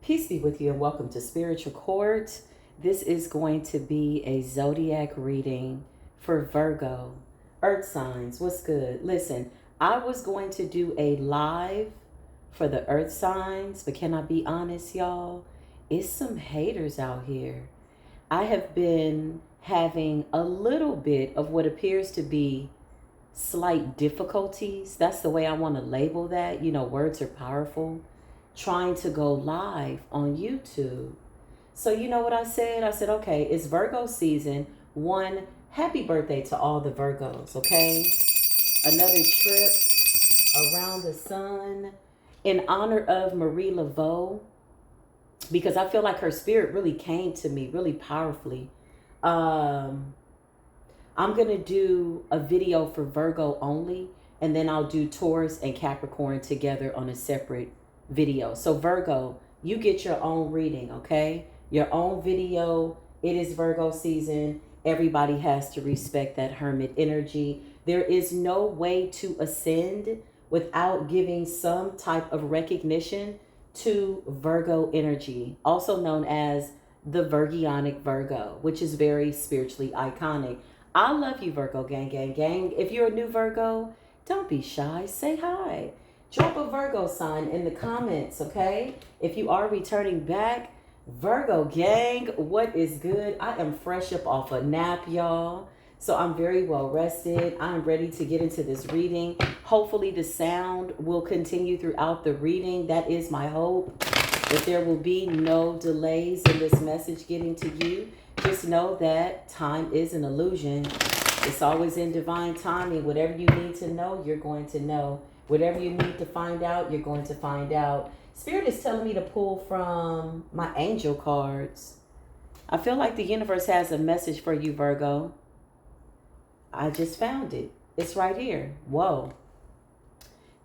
Peace be with you and welcome to Spiritual Court. This is going to be a zodiac reading for Virgo. Earth signs, what's good? Listen, I was going to do a live for the earth signs, but can I be honest, y'all? It's some haters out here. I have been having a little bit of what appears to be slight difficulties. That's the way I want to label that. You know, words are powerful. Trying to go live on YouTube. So you know what I said? I said, okay, it's Virgo season. One, happy birthday to all the Virgos, okay? Another trip around the sun in honor of Marie Laveau, because I feel like her spirit really came to me really powerfully. I'm going to do a video for Virgo only, and then I'll do Taurus and Capricorn together on a separate video. So Virgo, you get your own reading, okay? Your own video. It is Virgo season. Everybody has to respect that hermit energy. There is no way to ascend without giving some type of recognition to Virgo energy, also known as the Virgionic Virgo, which is very spiritually iconic. I love you, Virgo gang, gang, gang. If you're a new Virgo, don't be shy. Say hi. Drop a Virgo sign in the comments, okay? If you are returning back, Virgo gang, what is good? I am fresh up off a nap, y'all. So I'm very well rested. I'm ready to get into this reading. Hopefully the sound will continue throughout the reading. That is my hope. That there will be no delays in this message getting to you. Just know that time is an illusion. It's always in divine timing. Whatever you need to know, you're going to know. Whatever you need to find out, you're going to find out. Spirit is telling me to pull from my angel cards. I feel like the universe has a message for you, Virgo. I just found it. It's right here. Whoa.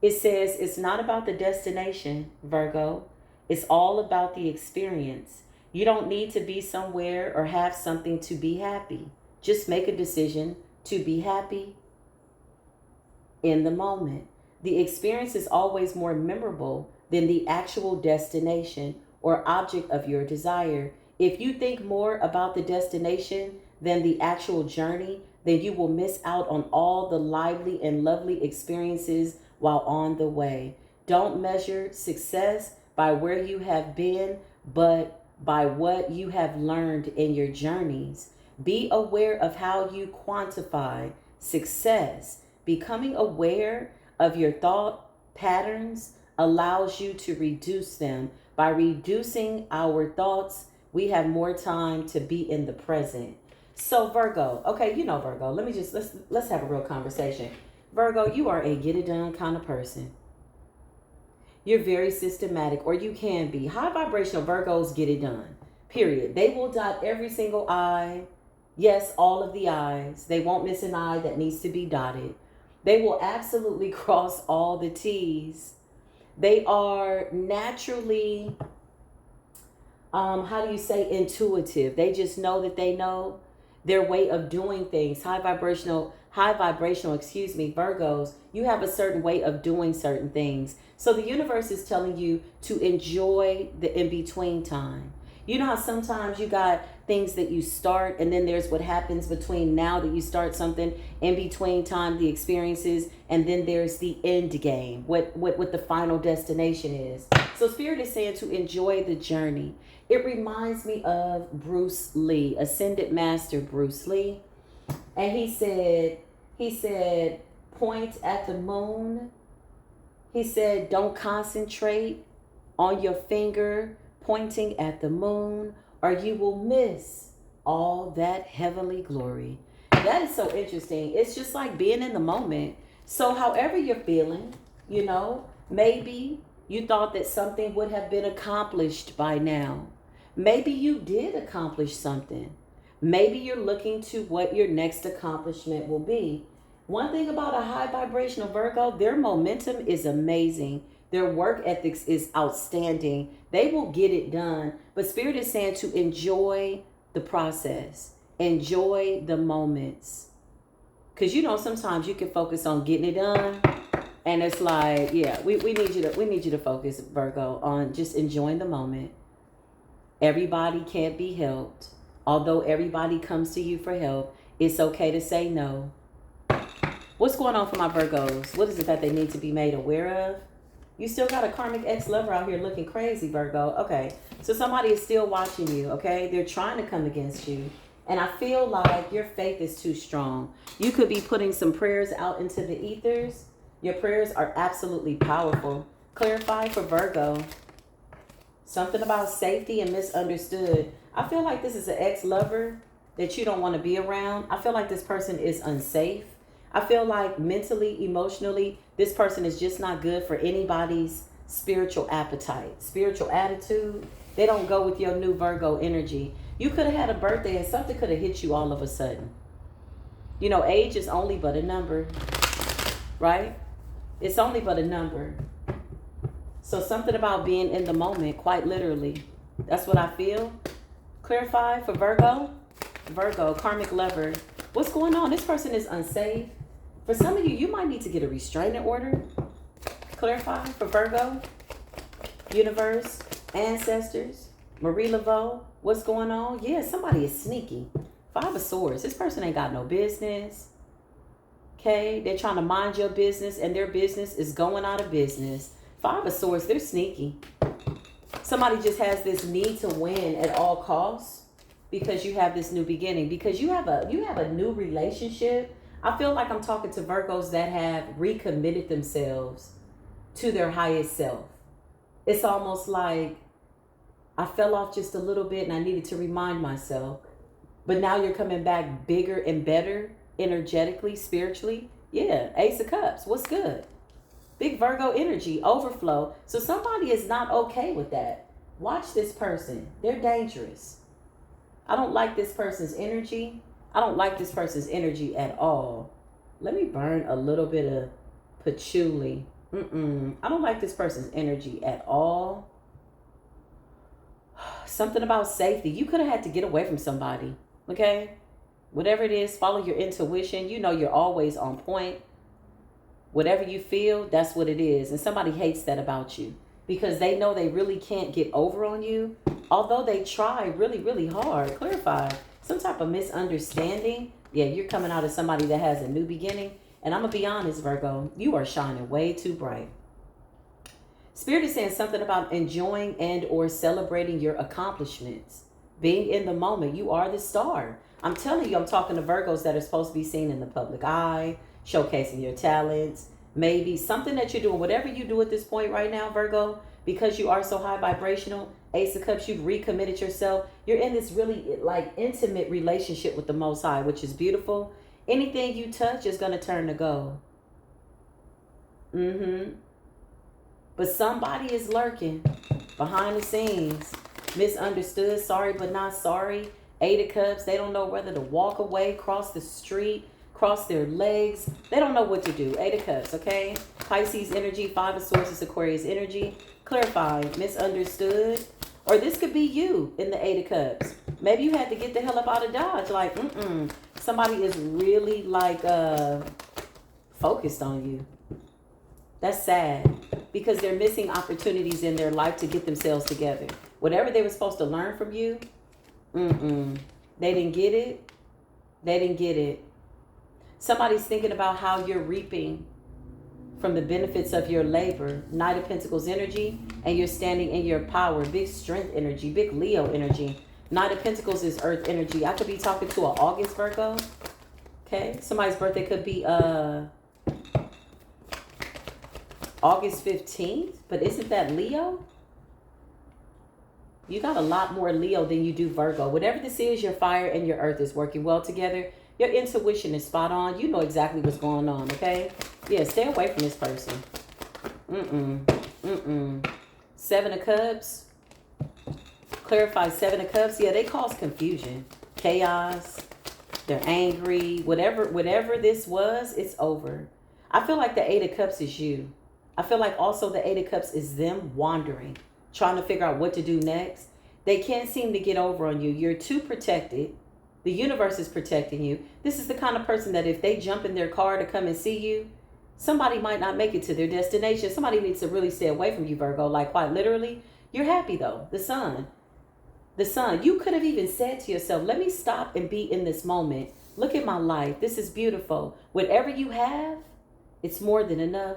It says it's not about the destination, Virgo. It's all about the experience. You don't need to be somewhere or have something to be happy. Just make a decision to be happy in the moment. The experience is always more memorable than the actual destination or object of your desire. If you think more about the destination than the actual journey, then you will miss out on all the lively and lovely experiences while on the way. Don't measure success by where you have been, but by what you have learned in your journeys. Be aware of how you quantify success. Becoming aware of your thought patterns allows you to reduce them. By reducing our thoughts, we have more time to be in the present. So Virgo, okay, you know Virgo, let's have a real conversation. Virgo, you are a get it done kind of person. You're very systematic, or you can be. High vibrational Virgos get it done, period. They will dot every single I. Yes, all of the I's. They won't miss an I that needs to be dotted. They will absolutely cross all the T's. They are naturally, intuitive. They just know that they know their way of doing things. High vibrational, Virgos, you have a certain way of doing certain things. So the universe is telling you to enjoy the in-between time. You know how sometimes you got things that you start, and then there's what happens between now that you start something, in between time, the experiences, and then there's the end game, what the final destination is. So Spirit is saying to enjoy the journey. It reminds me of Bruce Lee, Ascended Master Bruce Lee. And he said, point at the moon. He said, don't concentrate on your finger pointing at the moon, or you will miss all that heavenly glory. That is so interesting. It's just like being in the moment. So however you're feeling, you know, maybe you thought that something would have been accomplished by now. Maybe you did accomplish something. Maybe you're looking to what your next accomplishment will be. One thing about a high vibrational Virgo, their momentum is amazing. Their work ethics is outstanding. They will get it done. But Spirit is saying to enjoy the process. Enjoy the moments. Because, you know, sometimes you can focus on getting it done. And it's like, yeah, we need you to focus, Virgo, on just enjoying the moment. Everybody can't be helped. Although everybody comes to you for help, it's okay to say no. What's going on for my Virgos? What is it that they need to be made aware of? You still got a karmic ex-lover out here looking crazy, Virgo. Okay, so somebody is still watching you, okay? They're trying to come against you. And I feel like your faith is too strong. You could be putting some prayers out into the ethers. Your prayers are absolutely powerful. Clarify for Virgo. Something about safety and misunderstood. I feel like this is an ex-lover that you don't want to be around. I feel like this person is unsafe. I feel like mentally, emotionally, this person is just not good for anybody's spiritual appetite, spiritual attitude. They don't go with your new Virgo energy. You could have had a birthday and something could have hit you all of a sudden. You know, age is only but a number, right? It's only but a number. So something about being in the moment, quite literally. That's what I feel. Clarify for Virgo. Virgo, karmic lover. What's going on? This person is unsafe. For some of you, you might need to get a restraining order. Clarify for Virgo. Universe, ancestors, Marie Laveau. What's going on? Yeah, somebody is sneaky. 5 of Swords. This person ain't got no business. Okay, they're trying to mind your business and their business is going out of business. 5 of Swords, they're sneaky. Somebody just has this need to win at all costs because you have this new beginning. Because you have a new relationship. I feel like I'm talking to Virgos that have recommitted themselves to their highest self. It's almost like I fell off just a little bit and I needed to remind myself. But now you're coming back bigger and better, energetically, spiritually. Yeah, Ace of Cups. What's good? Big Virgo energy, overflow. So somebody is not okay with that. Watch this person. They're dangerous. I don't like this person's energy. I don't like this person's energy at all. Let me burn a little bit of patchouli. I don't like this person's energy at all. Something about safety. You could have had to get away from somebody. Okay? Whatever it is, follow your intuition. You know you're always on point. Whatever you feel, that's what it is. And somebody hates that about you because they know they really can't get over on you. Although they try really, really hard. Clarify. Some type of misunderstanding. Yeah, you're coming out as somebody that has a new beginning. And I'm going to be honest, Virgo, you are shining way too bright. Spirit is saying something about enjoying and or celebrating your accomplishments. Being in the moment. You are the star. I'm telling you, I'm talking to Virgos that are supposed to be seen in the public eye, showcasing your talents, maybe something that you're doing, whatever you do at this point right now, Virgo, because you are so high vibrational, Ace of Cups, you've recommitted yourself. You're in this really like intimate relationship with the Most High, which is beautiful. Anything you touch is going to turn to gold. But somebody is lurking behind the scenes. Misunderstood, sorry but not sorry. 8 of Cups, they don't know whether to walk away, cross the street, cross their legs. They don't know what to do. 8 of Cups, okay? Pisces energy, 5 of Swords, Aquarius energy. Clarify, misunderstood. Or this could be you in the 8 of Cups. Maybe you had to get the hell up out of Dodge. Like, somebody is really like focused on you. That's sad because they're missing opportunities in their life to get themselves together. Whatever they were supposed to learn from you, they didn't get it. They didn't get it. Somebody's thinking about how you're reaping from the benefits of your labor. Knight of Pentacles energy, and you're standing in your power. Big strength energy, big Leo energy. Knight of Pentacles is earth energy. I could be talking to an August Virgo. Okay, somebody's birthday could be August 15th, but isn't that Leo? You got a lot more Leo than you do Virgo. Whatever this is, your fire and your earth is working well together. Your intuition is spot on. You know exactly what's going on, okay? Yeah, stay away from this person. 7 of Cups. Clarify 7 of Cups. Yeah, they cause confusion, chaos. They're angry. Whatever this was, it's over. I feel like the 8 of Cups is you. I feel like also the 8 of Cups is them wandering, trying to figure out what to do next. They can't seem to get over on you. You're too protected. The universe is protecting you. This is the kind of person that if they jump in their car to come and see you, somebody might not make it to their destination. Somebody needs to really stay away from you, Virgo. Like quite literally, you're happy though. The sun. The Sun. You could have even said to yourself, let me stop and be in this moment. Look at my life. This is beautiful. Whatever you have, it's more than enough.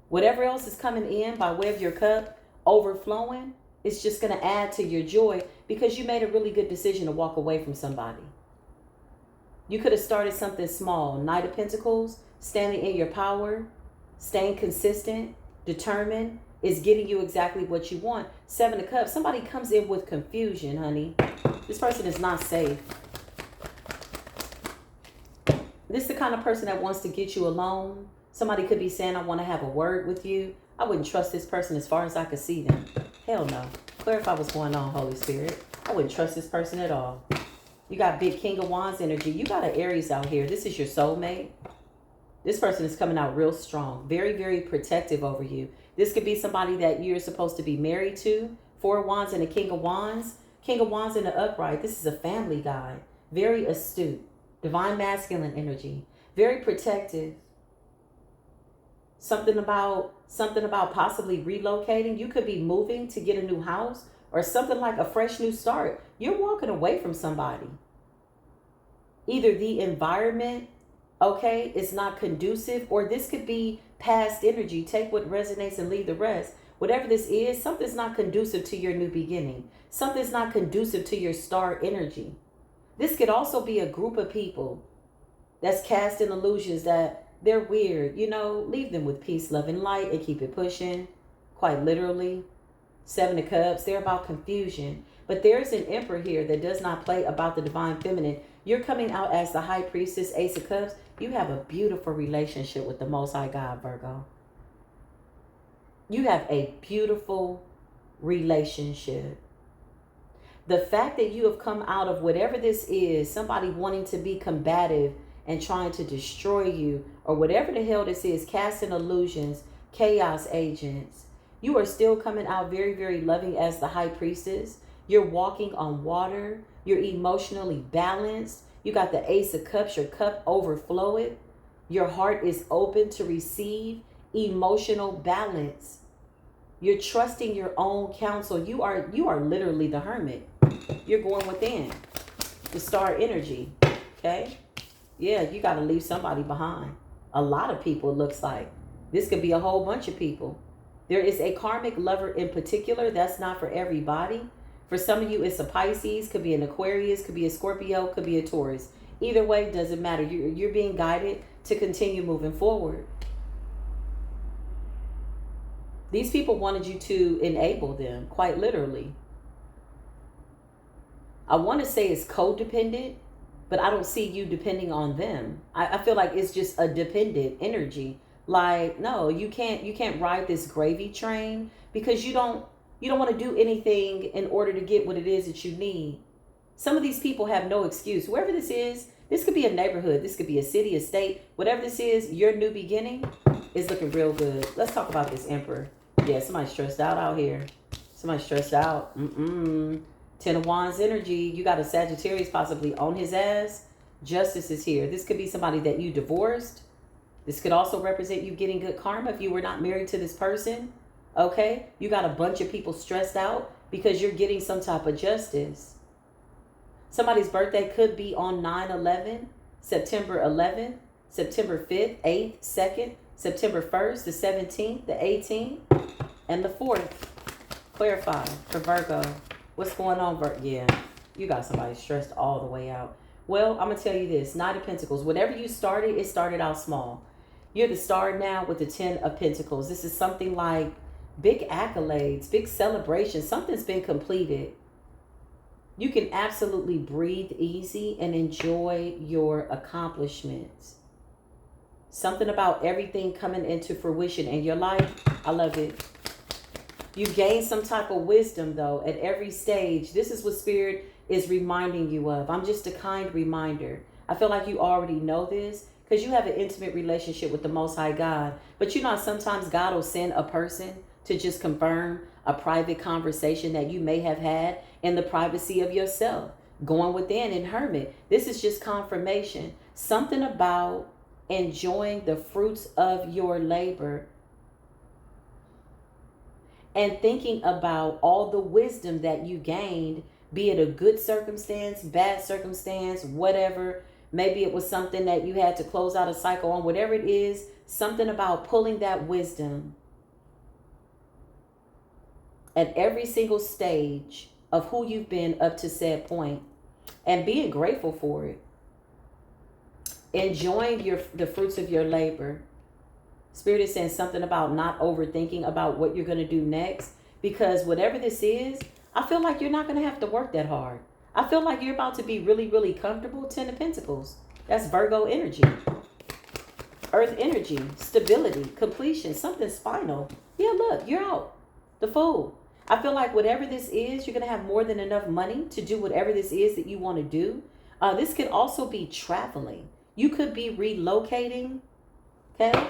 Whatever else is coming in by way of your cup overflowing, it's just going to add to your joy because you made a really good decision to walk away from somebody. You could have started something small. Knight of Pentacles, standing in your power, staying consistent, determined, is getting you exactly what you want. Seven of Cups, somebody comes in with confusion, honey. This person is not safe. This is the kind of person that wants to get you alone. Somebody could be saying, I want to have a word with you. I wouldn't trust this person as far as I could see them. Hell no. Clarify what's going on, Holy Spirit. I wouldn't trust this person at all. You got big King of Wands energy. You got an Aries out here. This is your soulmate. This person is coming out real strong. Very, very protective over you. This could be somebody that you're supposed to be married to. Four of Wands and a King of Wands. King of Wands in the upright. This is a family guy. Very astute. Divine masculine energy. Very protective. Something about possibly relocating. You could be moving to get a new house or something like a fresh new start. You're walking away from somebody. Either the environment, okay, is not conducive, or this could be past energy. Take what resonates and leave the rest. Whatever this is, something's not conducive to your new beginning. Something's not conducive to your star energy. This could also be a group of people that's casting illusions that they're weird. You know, leave them with peace, love, and light and keep it pushing. Quite literally. Seven of Cups, they're about confusion. But there's an Emperor here that does not play about the divine feminine. You're coming out as the High Priestess, Ace of Cups. You have a beautiful relationship with the Most High God, Virgo. You have a beautiful relationship. The fact that you have come out of whatever this is, somebody wanting to be combative and trying to destroy you, or whatever the hell this is, casting illusions, chaos agents, you are still coming out very, very loving as the High Priestess. You're walking on water. You're emotionally balanced. You got the Ace of Cups, your cup overflowing. Your heart is open to receive emotional balance. You're trusting your own counsel. You are literally the Hermit. You're going within. The star energy. Okay? Yeah, you got to leave somebody behind. A lot of people, it looks like. This could be a whole bunch of people. There is a karmic lover in particular. That's not for everybody. For some of you, it's a Pisces, could be an Aquarius, could be a Scorpio, could be a Taurus. Either way, doesn't matter. You're being guided to continue moving forward. These people wanted you to enable them, quite literally. I want to say it's codependent, but I don't see you depending on them. I feel like it's just a dependent energy. Like, no, you can't ride this gravy train because you don't want to do anything in order to get what it is that you need. Some of these people have no excuse. Wherever this is, this could be a neighborhood, this could be a city, a state, whatever this is, your new beginning is looking real good. Let's talk about this Emperor. Yeah, somebody's stressed out here. Somebody's stressed out. Ten of Wands energy. You got a Sagittarius possibly on his ass. Justice is here. This could be somebody that you divorced. This could also represent you getting good karma if you were not married to this person. Okay? You got a bunch of people stressed out because you're getting some type of justice. Somebody's birthday could be on 9/11, September 11th, September 5th, 8th, 2nd, September 1st, the 17th, the 18th, and the 4th. Clarify for Virgo. What's going on, Virgo? Yeah, you got somebody stressed all the way out. Well, I'm going to tell you this. Knight of Pentacles. Whatever you started, it started out small. You're the star now with the 10 of Pentacles. This is something like big accolades, big celebrations. Something's been completed. You can absolutely breathe easy and enjoy your accomplishments. Something about everything coming into fruition in your life. I love it. You gain some type of wisdom, though, at every stage. This is what Spirit is reminding you of. I'm just a kind reminder. I feel like you already know this because you have an intimate relationship with the Most High God. But you know, sometimes God will send a person to just confirm a private conversation that you may have had in the privacy of yourself. Going within in Hermit. This is just confirmation. Something about enjoying the fruits of your labor and thinking about all the wisdom that you gained Be it a good circumstance, bad circumstance, whatever. Maybe it was something that you had to close out a cycle on, whatever it is, something about pulling that wisdom at every single stage of who you've been up to said point and being grateful for it. Enjoying the fruits of your labor. Spirit is saying something about not overthinking about what you're going to do next, because whatever this is, I feel like you're not going to have to work that hard. I feel like you're about to be really, really comfortable. 10 of Pentacles. That's Virgo energy. Earth energy. Stability. Completion. Something spinal. Yeah, look, you're out. The Fool. I feel like whatever this is, you're going to have more than enough money to do whatever this is that you want to do. This could also be traveling. You could be relocating. Okay?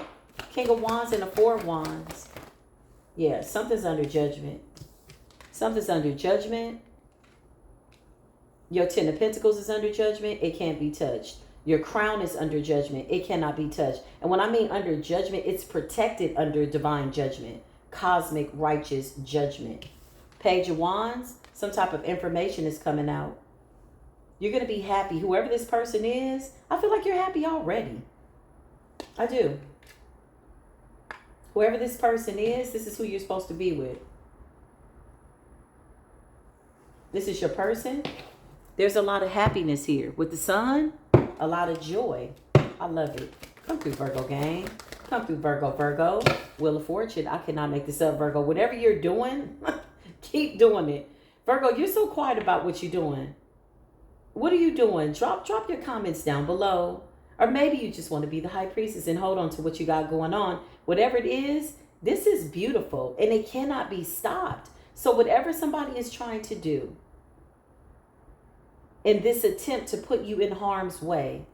King of Wands and the Four of Wands. Yeah, something's under judgment. Something's under judgment. Your 10 of Pentacles is under judgment. It can't be touched. Your crown is under judgment. It cannot be touched. And when I mean under judgment, it's protected under divine judgment. Cosmic righteous judgment. Page of Wands. Some type of information is coming out. You're going to be happy. Whoever this person is, I feel like you're happy already. I do. Whoever this person is, this is who you're supposed to be with. This is your person. There's a lot of happiness here. With the Sun, a lot of joy. I love it. Come through, Virgo gang. Come through, Virgo, Virgo. Wheel of Fortune. I cannot make this up, Virgo. Whatever you're doing, keep doing it. Virgo, you're so quiet about what you're doing. What are you doing? Drop your comments down below. Or maybe you just want to be the high priestess and hold on to what you got going on. Whatever it is, this is beautiful and it cannot be stopped. So whatever somebody is trying to do in this attempt to put you in harm's way,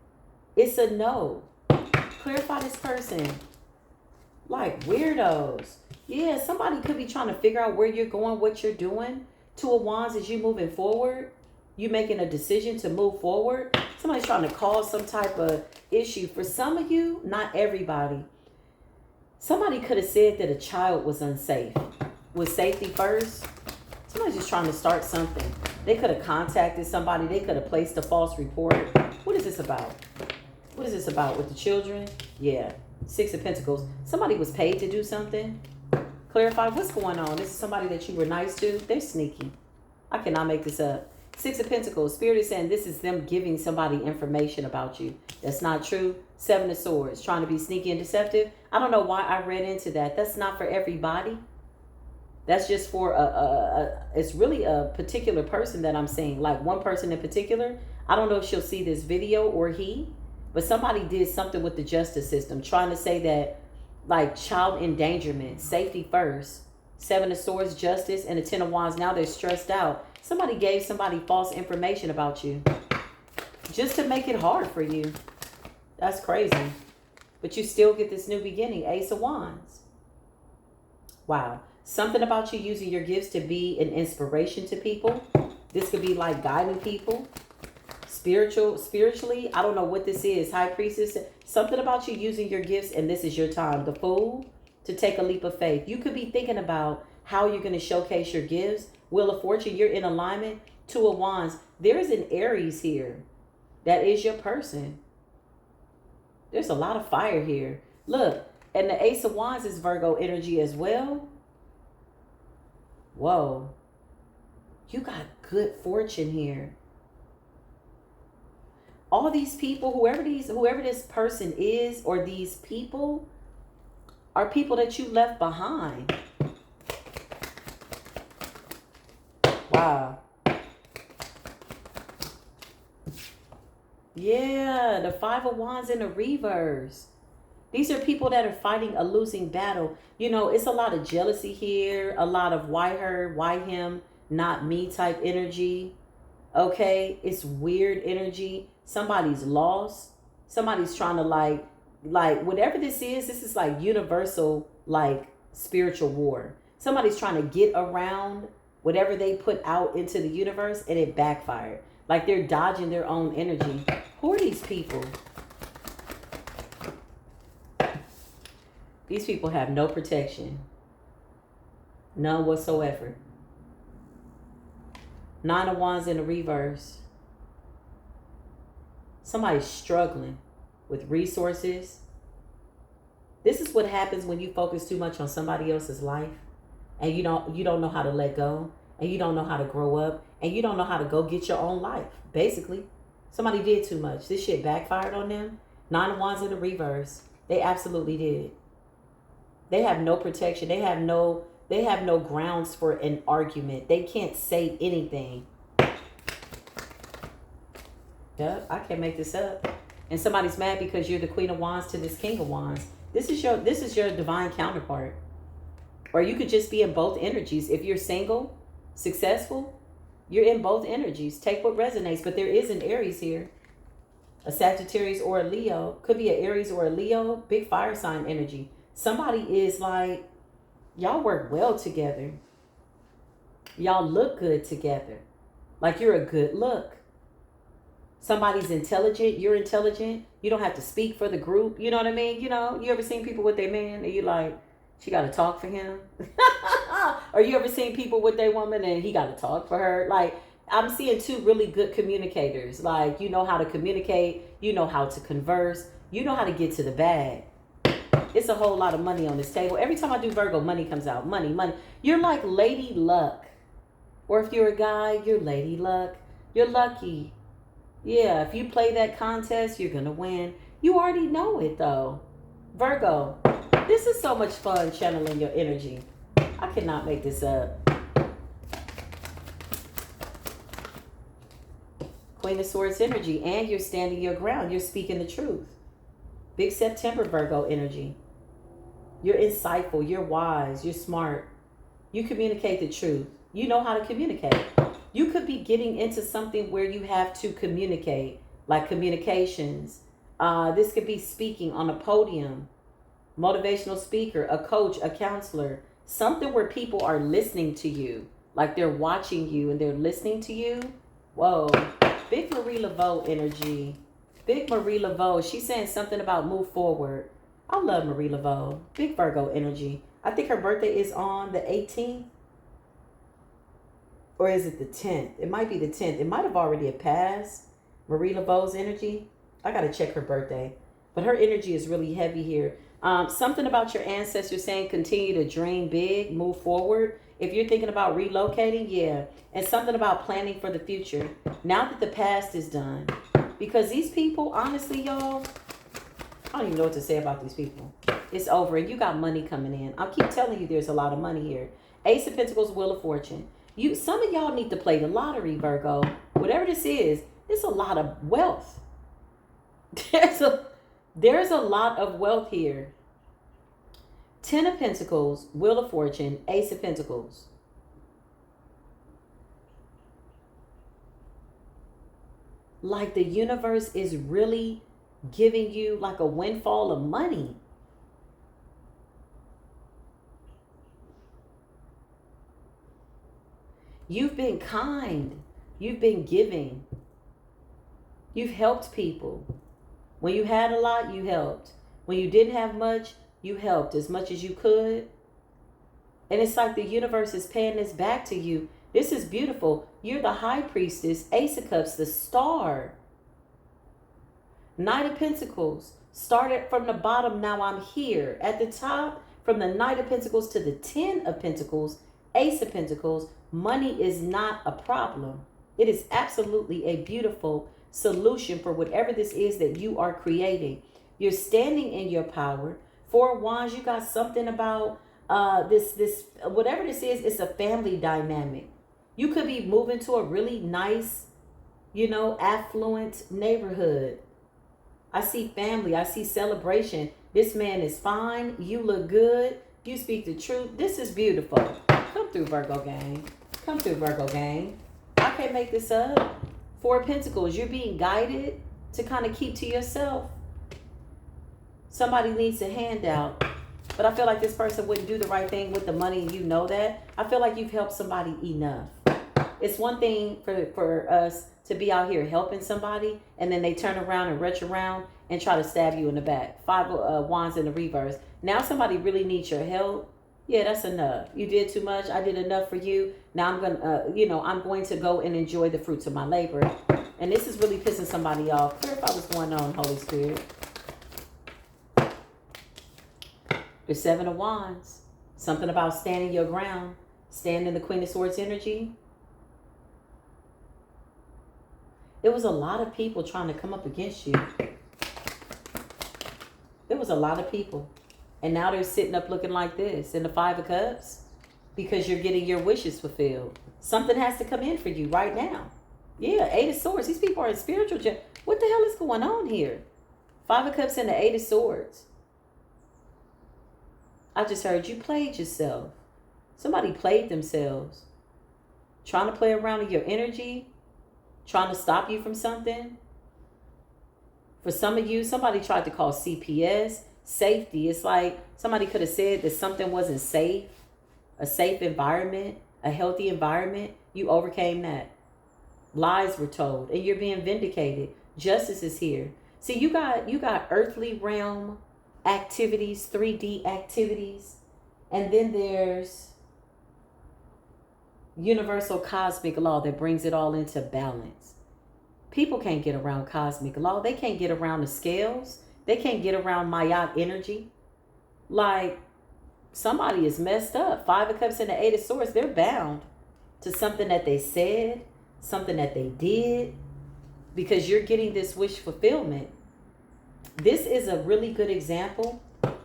it's a no. Clarify this person. Like weirdos. Yeah, somebody could be trying to figure out where you're going, what you're doing. Two of Wands as you moving forward. You making a decision to move forward. Somebody's trying to cause some type of issue. For some of you, not everybody. Somebody could have said that a child was unsafe. Was safety first? Somebody's just trying to start something. They could have contacted somebody. They could have placed a false report. What is this about? What is this about with the children? Yeah. 6 of Pentacles. Somebody was paid to do something. Clarify what's going on. This is somebody that you were nice to. They're sneaky. I cannot make this up. 6 of Pentacles. Spirit is saying this is them giving somebody information about you. That's not true. 7 of Swords. Trying to be sneaky and deceptive. I don't know why I read into that. That's not for everybody. That's just for it's really a particular person that I'm saying. Like one person in particular. I don't know if she'll see this video or he. But somebody did something with the justice system. Trying to say that like child endangerment. Safety first. 7 of Swords. Justice. And the 10 of Wands. Now they're stressed out. Somebody gave somebody false information about you just to make it hard for you. That's crazy. But you still get this new beginning. Ace of Wands. Wow. Something about you using your gifts to be an inspiration to people. This could be like guiding people. Spiritually, I don't know what this is. High Priestess. Something about you using your gifts and this is your time. The Fool. To take a leap of faith. You could be thinking about how you're going to showcase your gifts. Wheel of Fortune, you're in alignment. 2 of Wands. There is an Aries here. That is your person. There's a lot of fire here. Look, and the Ace of Wands is Virgo energy as well. Whoa. You got good fortune here. All these people, whoever this person is, or these people, are people that you left behind. Wow. Yeah, the 5 of Wands in the reverse. These are people that are fighting a losing battle. You know, it's a lot of jealousy here. A lot of why her, why him, not me type energy. Okay, it's weird energy. Somebody's lost. Somebody's trying to like whatever this is like universal, like spiritual war. Somebody's trying to get around whatever they put out into the universe and it backfired. Like they're dodging their own energy. Who are these people? These people have no protection. None whatsoever. Nine of Wands in the reverse. Somebody's struggling with resources. This is what happens when you focus too much on somebody else's life and you don't know how to let go, and you don't know how to grow up, and you don't know how to go get your own life. Basically, somebody did too much. This shit backfired on them. Nine of Wands in the reverse. They absolutely did. They have no protection. They have no grounds for an argument. They can't say anything. Yep, I can't make this up. And somebody's mad because you're the Queen of Wands to this King of Wands. This is your divine counterpart. Or you could just be in both energies. If you're single, successful, you're in both energies. Take what resonates. But there is an Aries here. A Sagittarius or a Leo. Could be an Aries or a Leo. Big fire sign energy. Somebody is like, y'all work well together. Y'all look good together. Like you're a good look. Somebody's intelligent, you're intelligent. You don't have to speak for the group. You know what I mean? You know, you ever seen people with their man and you like, she got to talk for him? Or you ever seen people with their woman and he got to talk for her? Like, I'm seeing two really good communicators. Like, you know how to communicate. You know how to converse. You know how to get to the bag. It's a whole lot of money on this table. Every time I do Virgo, money comes out. Money, money. You're like Lady Luck. Or if you're a guy, you're Lady Luck. You're lucky. Yeah, if you play that contest, you're going to win. You already know it, though. Virgo, this is so much fun channeling your energy. I cannot make this up. Queen of Swords energy, and you're standing your ground. You're speaking the truth. Big September Virgo energy. You're insightful. You're wise. You're smart. You communicate the truth. You know how to communicate. You could be getting into something where you have to communicate, like communications. This could be speaking on a podium, motivational speaker, a coach, a counselor, something where people are listening to you, like they're watching you and they're listening to you. Whoa, Big Marie Laveau energy. Big Marie Laveau, she's saying something about move forward. I love Marie Laveau. Big Virgo energy. I think her birthday is on the 18th. Or is it the 10th? It might be the 10th. It might have already passed. Marie Laveau's energy. I got to check her birthday. But her energy is really heavy here. Something about your ancestors saying continue to dream big, move forward. If you're thinking about relocating, yeah. And something about planning for the future. Now that the past is done. Because these people, honestly, y'all, I don't even know what to say about these people. It's over. And you got money coming in. I'll keep telling you there's a lot of money here. Ace of Pentacles, Wheel of Fortune. Some of y'all need to play the lottery, Virgo. Whatever this is, it's a lot of wealth. There's a lot of wealth here. 10 of Pentacles, Wheel of Fortune, Ace of Pentacles. Like the universe is really giving you like a windfall of money. You've been kind. You've been giving. You've helped people. When you had a lot, you helped. When you didn't have much, you helped as much as you could. And it's like the universe is paying this back to you. This is beautiful. You're the High Priestess, Ace of Cups, the Star. Knight of Pentacles. Started from the bottom, now I'm here. At the top, from the Knight of Pentacles to the 10 of Pentacles, Ace of Pentacles, money is not a problem. It is absolutely a beautiful solution for whatever this is that you are creating. You're standing in your power. Four of Wands, you got something about this whatever this is, it's a family dynamic. You could be moving to a really nice, affluent neighborhood. I see family. I see celebration. This man is fine. You look good. You speak the truth. This is beautiful. Come through, Virgo gang. Come through, Virgo gang. I can't make this up. Four of Pentacles. You're being guided to kind of keep to yourself. Somebody needs a handout. But I feel like this person wouldn't do the right thing with the money, and you know that. I feel like you've helped somebody enough. It's one thing for us to be out here helping somebody, and then they turn around and retch around and try to stab you in the back. Five of Wands in the reverse. Now somebody really needs your help. Yeah, that's enough. You did too much. I did enough for you. Now I'm going to, I'm going to go and enjoy the fruits of my labor. And this is really pissing somebody off. Clarify what's going on, Holy Spirit. The Seven of Wands. Something about standing your ground. Standing the Queen of Swords energy. There was a lot of people trying to come up against you. There was a lot of people. And now they're sitting up looking like this in the Five of Cups because you're getting your wishes fulfilled. Something has to come in for you right now. Yeah, Eight of Swords. These people are in spiritual. What the hell is going on here? Five of Cups and the Eight of Swords. I just heard you played yourself. Somebody played themselves. Trying to play around with your energy. Trying to stop you from something. For some of you, somebody tried to call CPS. Safety. It's like somebody could have said that something wasn't safe. A safe environment. A healthy environment. You overcame that. Lies were told. And you're being vindicated. Justice is here. See, you got earthly realm activities. 3D activities. And then there's universal cosmic law that brings it all into balance. People can't get around cosmic law. They can't get around the scales. They can't get around Mayat energy. Like, somebody is messed up. Five of Cups and the Eight of Swords, they're bound to something that they said, something that they did, because you're getting this wish fulfillment. This is a really good example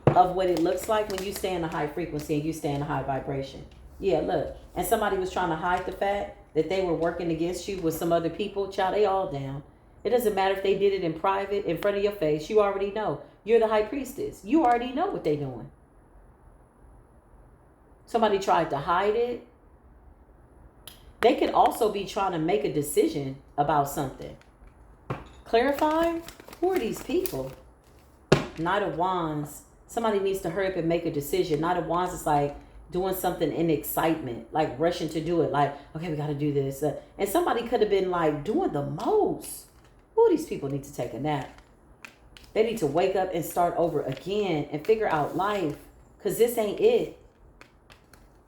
of what it looks like when you stay in a high frequency and you stay in a high vibration. Yeah, look. And somebody was trying to hide the fact that they were working against you with some other people. Child, they all down. It doesn't matter if they did it in private, in front of your face. You already know. You're the high priestess. You already know what they're doing. Somebody tried to hide it. They could also be trying to make a decision about something. Clarify? Who are these people? Knight of Wands. Somebody needs to hurry up and make a decision. Knight of Wands is like doing something in excitement, like rushing to do it. Like, okay, we got to do this. And somebody could have been like doing the most. Ooh, these people need to take a nap. They need to wake up and start over again and figure out life. Because this ain't it.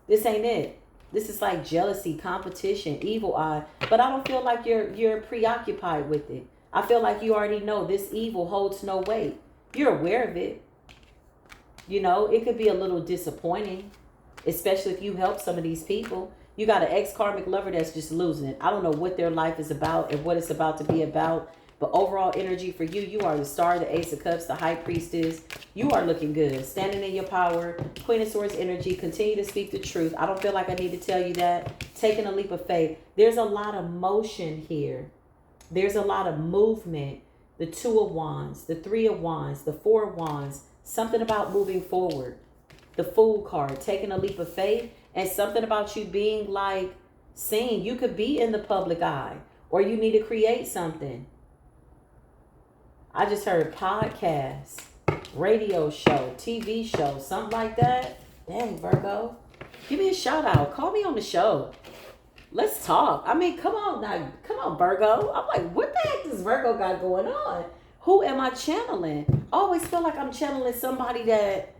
This ain't it. This is like jealousy, competition, evil eye. But I don't feel like you're preoccupied with it. I feel like you already know this evil holds no weight. You're aware of it. You know, it could be a little disappointing, especially if you help some of these people. You got an ex-karmic lover that's just losing it. I don't know what their life is about and what it's about to be about. But overall energy for you, you are the star, the Ace of Cups, the High Priestess. You are looking good. Standing in your power. Queen of Swords energy. Continue to speak the truth. I don't feel like I need to tell you that. Taking a leap of faith. There's a lot of motion here. There's a lot of movement. The Two of Wands. The Three of Wands. The Four of Wands. Something about moving forward. The Fool card. Taking a leap of faith. And something about you being like seen. You could be in the public eye. Or you need to create something. I just heard podcast, radio show, TV show, something like that. Dang, Virgo. Give me a shout out. Call me on the show. Let's talk. I mean, come on now. Come on, Virgo. I'm like, what the heck does Virgo got going on? Who am I channeling? I always feel like I'm channeling somebody that,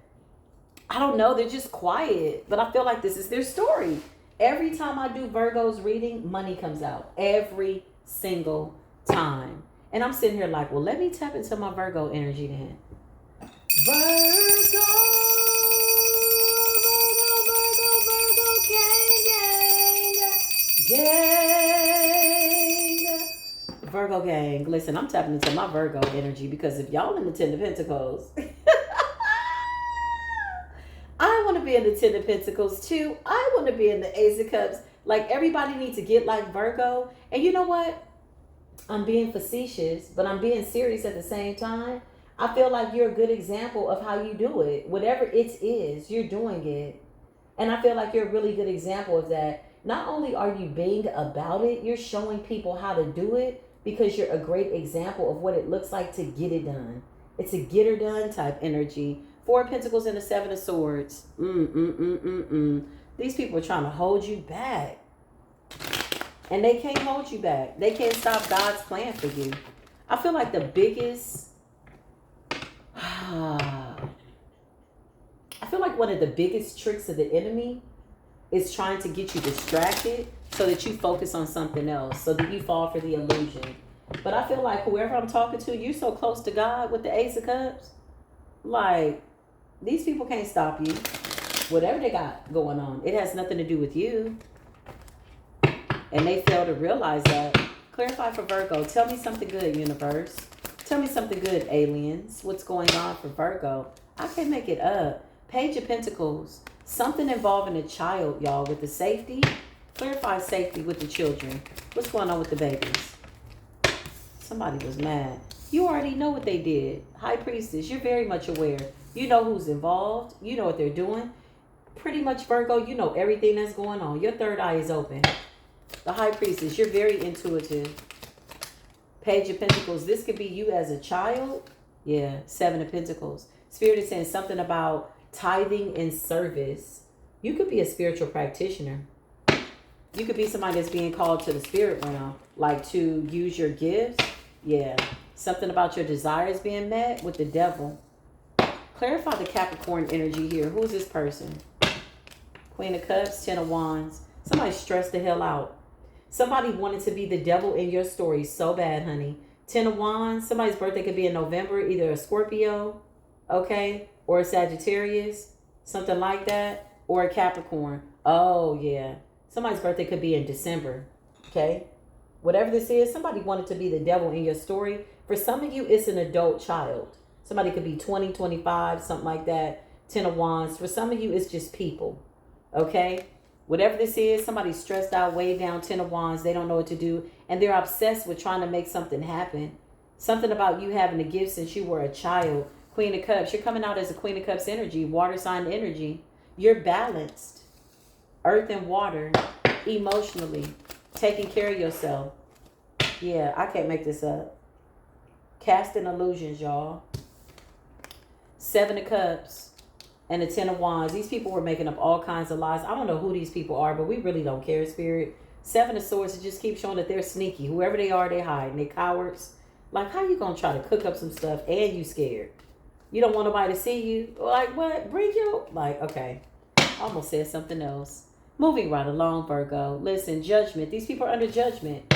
I don't know, they're just quiet. But I feel like this is their story. Every time I do Virgo's reading, money comes out. Every single time. And I'm sitting here like, well, let me tap into my Virgo energy then. Virgo, gang. Virgo gang. Listen, I'm tapping into my Virgo energy because if y'all in the Ten of Pentacles, I want to be in the Ten of Pentacles too. I want to be in the Ace of Cups. Like, everybody needs to get like Virgo. And you know what? I'm being facetious, but I'm being serious at the same time. I feel like you're a good example of how you do it. Whatever it is, you're doing it. And I feel like you're a really good example of that. Not only are you being about it, you're showing people how to do it because you're a great example of what it looks like to get it done. It's a get her done type energy. Four of Pentacles and the Seven of Swords. These people are trying to hold you back. And they can't hold you back. They can't stop God's plan for you. I feel like the biggest... I feel like like one of the biggest tricks of the enemy is trying to get you distracted so that you focus on something else, so that you fall for the illusion. But I feel like whoever I'm talking to, you're so close to God with the Ace of Cups. Like, these people can't stop you. Whatever they got going on, it has nothing to do with you. And they fail to realize that. Clarify for Virgo. Tell me something good, universe. Tell me something good, aliens. What's going on for Virgo? I can't make it up. Page of Pentacles. Something involving a child, y'all, with the safety. Clarify safety with the children. What's going on with the babies? Somebody was mad. You already know what they did. High Priestess, you're very much aware. You know who's involved. You know what they're doing. Pretty much, Virgo, you know everything that's going on. Your third eye is open. The High Priestess, you're very intuitive. Page of Pentacles, this could be you as a child. Yeah, Seven of Pentacles. Spirit is saying something about tithing and service. You could be a spiritual practitioner. You could be somebody that's being called to the spirit realm, like to use your gifts. Yeah, something about your desires being met with the devil. Clarify the Capricorn energy here. Who's this person? Queen of Cups, Ten of Wands. Somebody stressed the hell out. Somebody wanted to be the devil in your story so bad, honey. Ten of Wands. Somebody's birthday could be in November, either a Scorpio, okay, or a Sagittarius, something like that, or a Capricorn. Oh, yeah. Somebody's birthday could be in December, okay? Whatever this is, somebody wanted to be the devil in your story. For some of you, it's an adult child. Somebody could be 20, 25, something like that. Ten of Wands. For some of you, it's just people, okay? Whatever this is, somebody's stressed out, way down, Ten of Wands. They don't know what to do, and they're obsessed with trying to make something happen. Something about you having a gift since you were a child. Queen of Cups. You're coming out as a Queen of Cups energy, water sign energy. You're balanced. Earth and water, emotionally, taking care of yourself. Yeah, I can't make this up. Casting illusions, y'all. Seven of Cups and the Ten of Wands. These people were making up all kinds of lies. I don't know who these people are, but we really don't care, Spirit. Seven of Swords, it just keeps showing that they're sneaky. Whoever they are, they hide. And they cowards. Like, how you going to try to cook up some stuff and you scared? You don't want nobody to see you? Like, what? Bring your... Like, okay. I almost said something else. Moving right along, Virgo. Listen, judgment. These people are under judgment.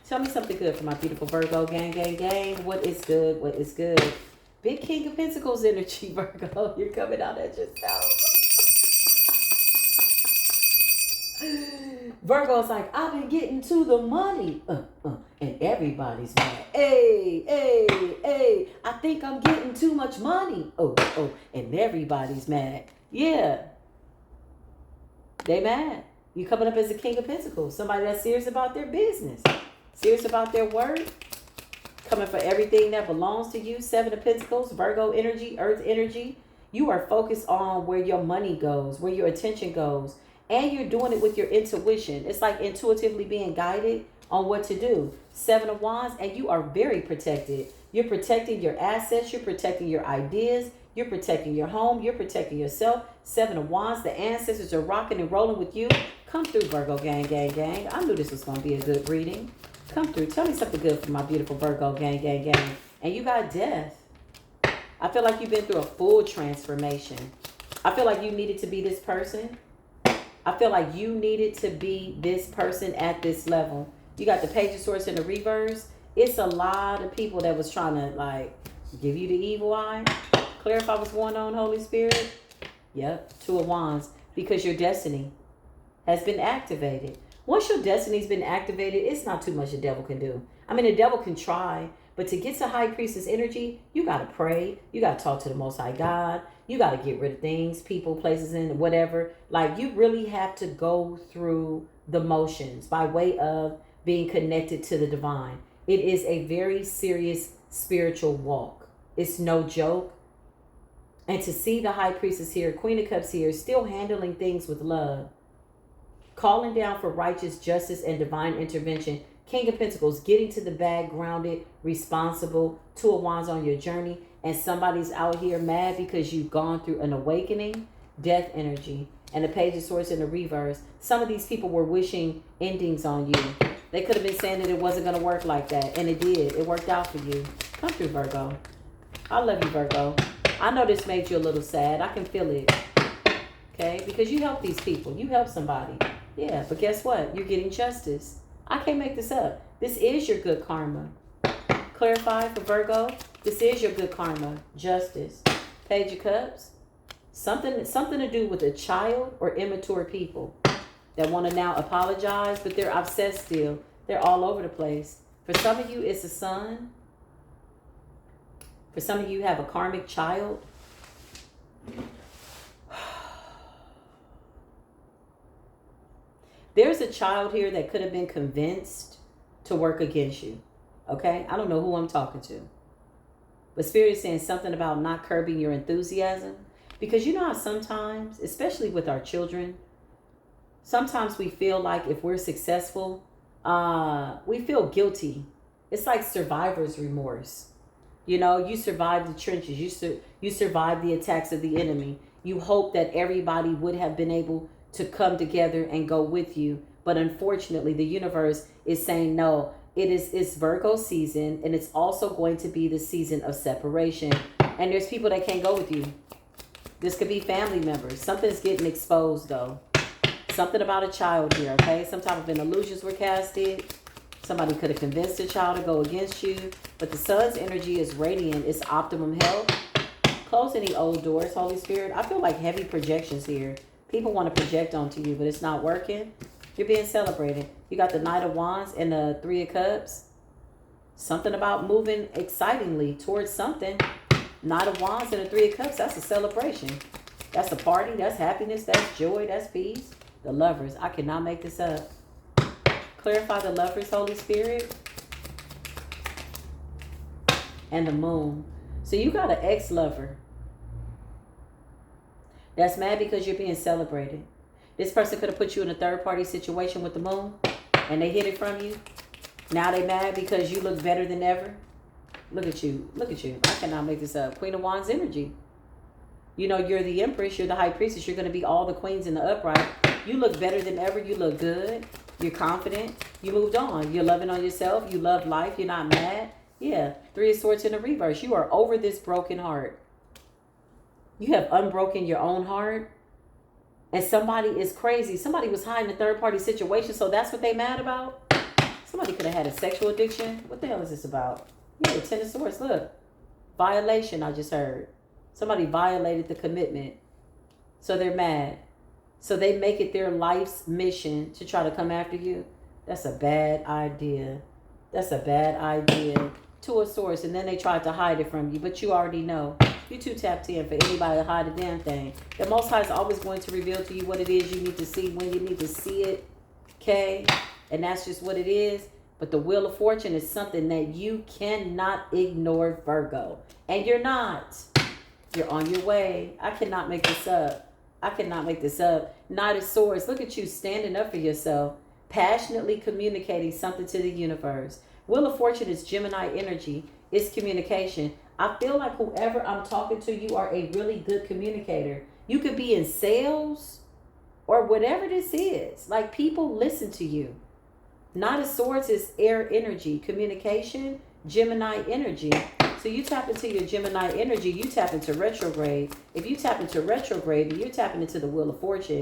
Tell me something good for my beautiful Virgo gang, gang, gang. What is good? What is good? Big King of Pentacles energy, Virgo. You're coming out at yourself. Virgo's like, I've been getting to the money. And everybody's mad. Hey, hey, hey. I think I'm getting too much money. And everybody's mad. Yeah. They mad. You coming up as the King of Pentacles. Somebody that's serious about their business. Serious about their word. Coming for everything that belongs to you. Seven of Pentacles, Virgo energy, Earth energy. You are focused on where your money goes, where your attention goes. And you're doing it with your intuition. It's like intuitively being guided on what to do. Seven of Wands, and you are very protected. You're protecting your assets. You're protecting your ideas. You're protecting your home. You're protecting yourself. Seven of Wands. The ancestors are rocking and rolling with you. Come through, Virgo gang, gang, gang. I knew this was going to be a good reading. Come through. Tell me something good for my beautiful Virgo gang, gang, gang. And you got death. I feel like you've been through a full transformation. I feel like you needed to be this person. I feel like you needed to be this person at this level. You got the Page of Swords in the reverse. It's a lot of people that was trying to, like, give you the evil eye. Clarify what's going on, Holy Spirit. Yep, Two of Wands. Because your destiny has been activated. Once your destiny's been activated, it's not too much the devil can do. I mean, the devil can try, but to get to High Priestess energy, you got to pray. You got to talk to the Most High God. You got to get rid of things, people, places, and whatever. Like, you really have to go through the motions by way of being connected to the divine. It is a very serious spiritual walk. It's no joke. And to see the High Priestess here, Queen of Cups here, still handling things with love. Calling down for righteous justice and divine intervention. King of Pentacles, getting to the bag, grounded, responsible. Two of Wands on your journey. And somebody's out here mad because you've gone through an awakening. Death energy. And the Page of Swords in the reverse. Some of these people were wishing endings on you. They could have been saying that it wasn't going to work like that. And it did. It worked out for you. Come through, Virgo. I love you, Virgo. I know this made you a little sad. I can feel it. Okay? Because you help these people. You help somebody. Yeah, but guess what? You're getting justice. I can't make this up. This is your good karma. Clarify for Virgo. This is your good karma. Justice. Page of Cups. Something to do with a child or immature people that want to now apologize, but they're obsessed still. They're all over the place. For some of you, it's a son. For some of you, have a karmic child. There's a child here that could have been convinced to work against you. Okay? I don't know who I'm talking to. But Spirit is saying something about not curbing your enthusiasm. Because you know how sometimes, especially with our children, sometimes we feel like if we're successful, we feel guilty. It's like survivor's remorse. You know, you survived the trenches. You survived the attacks of the enemy. You hope that everybody would have been able to come together and go with you. But unfortunately, the universe is saying no. It's Virgo season, and it's also going to be the season of separation. And there's people that can't go with you. This could be family members. Something's getting exposed, though. Something about a child here, okay? Some type of an illusions were casted. Somebody could have convinced a child to go against you. But the sun's energy is radiant. It's optimum health. Close any old doors, Holy Spirit. I feel like heavy projections here. People want to project onto you, but it's not working. You're being celebrated. You got the Knight of Wands and the Three of Cups. Something about moving excitingly towards something. Knight of Wands and the Three of Cups, that's a celebration. That's a party, that's happiness, that's joy, that's peace. The Lovers, I cannot make this up. Clarify the Lovers, Holy Spirit. And the Moon. So you got an ex-lover that's mad because you're being celebrated. This person could have put you in a third-party situation with the Moon, and they hid it from you. Now they mad because you look better than ever. Look at you. Look at you. I cannot make this up. Queen of Wands energy. You know, you're the Empress. You're the High Priestess. You're going to be all the queens in the upright. You look better than ever. You look good. You're confident. You moved on. You're loving on yourself. You love life. You're not mad. Yeah. Three of Swords in the reverse. You are over this broken heart. You have unbroken your own heart. And somebody is crazy. Somebody was hiding a third-party situation, so that's what they mad about? Somebody could have had a sexual addiction. What the hell is this about? Yeah, the Ten of Swords. Look. Violation, I just heard. Somebody violated the commitment. So they're mad. So they make it their life's mission to try to come after you. That's a bad idea. That's a bad idea. Two of Swords, and then they tried to hide it from you, but you already know. You're too tapped in for anybody to hide a damn thing. The Most High is always going to reveal to you what it is you need to see when you need to see it. Okay? And that's just what it is. But the Wheel of Fortune is something that you cannot ignore, Virgo. And you're not. You're on your way. I cannot make this up. I cannot make this up. Knight of Swords. Look at you standing up for yourself. Passionately communicating something to the universe. Wheel of Fortune is Gemini energy. It's communication. I feel like whoever I'm talking to, you are a really good communicator. You could be in sales or whatever this is. Like, people listen to you. Knight of Swords is air energy, communication, Gemini energy. So you tap into your Gemini energy, you tap into retrograde. If you tap into retrograde, you're tapping into the Wheel of Fortune.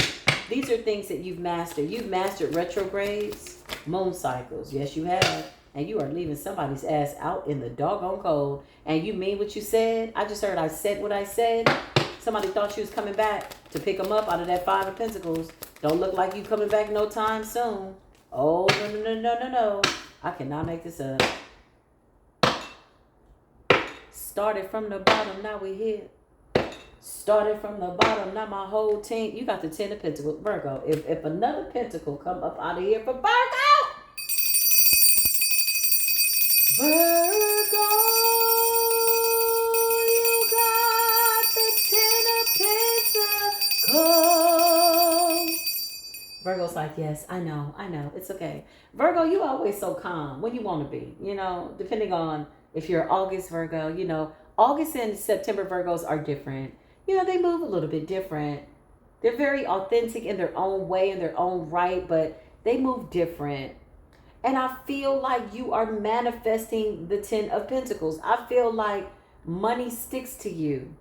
These are things that you've mastered. You've mastered retrogrades, moon cycles. Yes, you have. And you are leaving somebody's ass out in the doggone cold. And you mean what you said? I just heard I said what I said. Somebody thought you was coming back to pick them up out of that Five of Pentacles. Don't look like you coming back no time soon. Oh, no. I cannot make this up. Started from the bottom, now we here. Started from the bottom, now my whole team. You got the Ten of Pentacles, Virgo. If another pentacle come up out of here for Virgo. Virgo, you got the Ten of Pentacles. Virgo's like, yes, I know. It's okay. Virgo, you always so calm when you want to be, you know, depending on if you're August Virgo, you know, August and September Virgos are different. You know, they move a little bit different. They're very authentic in their own way, in their own right, but they move different. And I feel like you are manifesting the Ten of Pentacles. I feel like money sticks to you.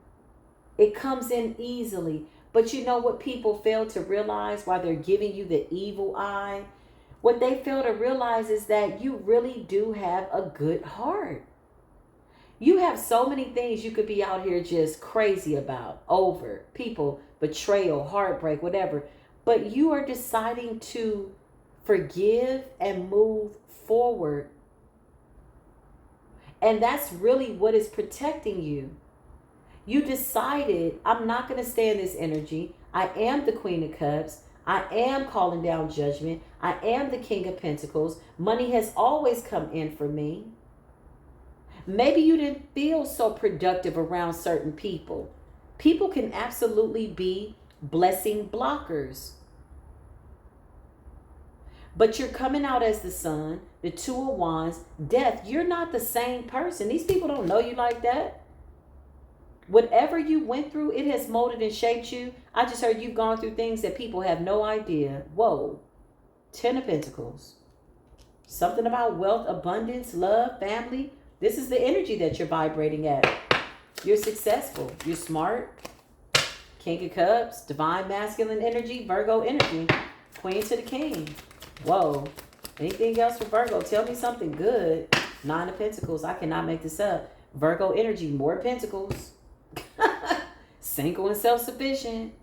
It comes in easily. But you know what people fail to realize while they're giving you the evil eye? What they fail to realize is that you really do have a good heart. You have so many things you could be out here just crazy about, over people, betrayal, heartbreak, whatever. But you are deciding to forgive and move forward. And that's really what is protecting you. You decided, I'm not going to stay in this energy. I am the Queen of Cups. I am calling down judgment. I am the King of Pentacles. Money has always come in for me. Maybe you didn't feel so productive around certain people. People can absolutely be blessing blockers. But you're coming out as the Sun, the Two of Wands, Death. You're not the same person. These people don't know you like that. Whatever you went through, it has molded and shaped you. I just heard you've gone through things that people have no idea. Whoa. 10 of Pentacles. Something about wealth, abundance, love, family. This is the energy that you're vibrating at. You're successful. You're smart. King of Cups, divine masculine energy, Virgo energy, Queen to the King. Whoa. Anything else for Virgo? Tell me something good. 9 of Pentacles. I cannot make this up. Virgo energy, more Pentacles. Single and self-sufficient.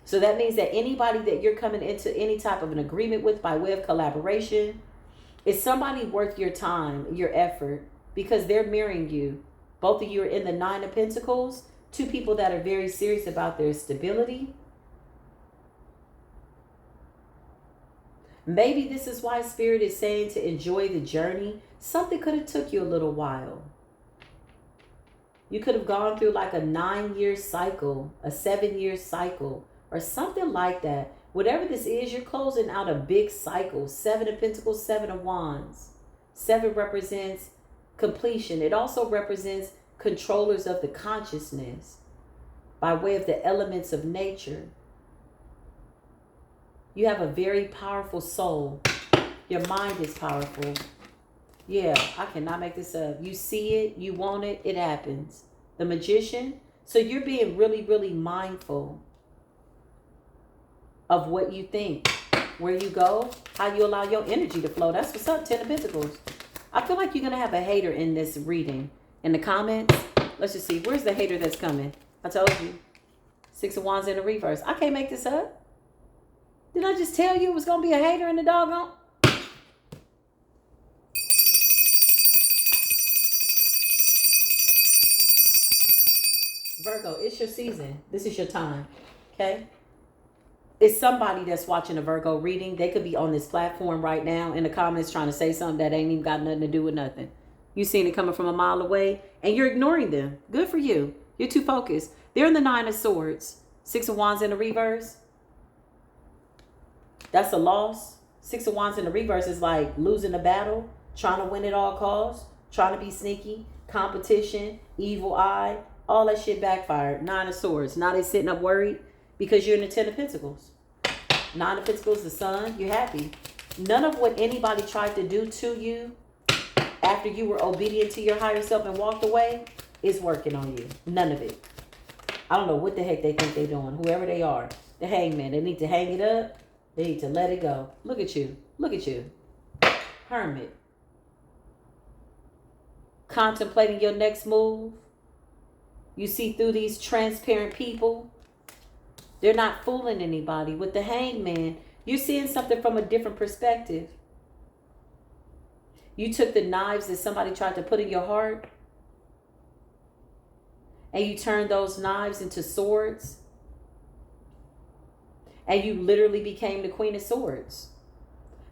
So that means that anybody that you're coming into any type of an agreement with by way of collaboration is somebody worth your time, your effort, because they're mirroring you. Both of you are in the 9 of Pentacles. Two people that are very serious about their stability. Maybe this is why Spirit is saying to enjoy the journey. Something could have took you a little while. You could have gone through like a 9-year cycle, a 7-year cycle, or something like that. Whatever this is, you're closing out a big cycle. 7 of Pentacles, 7 of Wands. 7 represents completion. It also represents controllers of the consciousness by way of the elements of nature. You have a very powerful soul. Your mind is powerful. Yeah, I cannot make this up. You see it, you want it, it happens. The Magician. So you're being really, really mindful of what you think, where you go, how you allow your energy to flow. That's what's up, 10 of Pentacles. I feel like you're going to have a hater in this reading. In the comments, let's just see. Where's the hater that's coming? I told you. 6 of Wands in the reverse. I can't make this up. Didn't I just tell you it was going to be a hater in the doggone? Virgo, it's your season. This is your time. Okay? It's somebody that's watching a Virgo reading. They could be on this platform right now in the comments trying to say something that ain't even got nothing to do with nothing. You seen it coming from a mile away and you're ignoring them. Good for you. You're too focused. They're in the 9 of Swords. 6 of Wands in the reverse. That's a loss. 6 of Wands in the reverse is like losing a battle, trying to win at all costs, trying to be sneaky, competition, evil eye. All that shit backfired. 9 of Swords. Now they sitting up worried because you're in the 10 of Pentacles. 9 of Pentacles, the Sun. You're happy. None of what anybody tried to do to you after you were obedient to your higher self and walked away is working on you. None of it. I don't know what the heck they think they're doing. Whoever they are. The hangman. They need to hang it up. They need to let it go. Look at you. Look at you. Hermit. Contemplating your next move. You see through these transparent people. They're not fooling anybody. With the hangman, you're seeing something from a different perspective. You took the knives that somebody tried to put in your heart and you turned those knives into swords. And you literally became the Queen of Swords.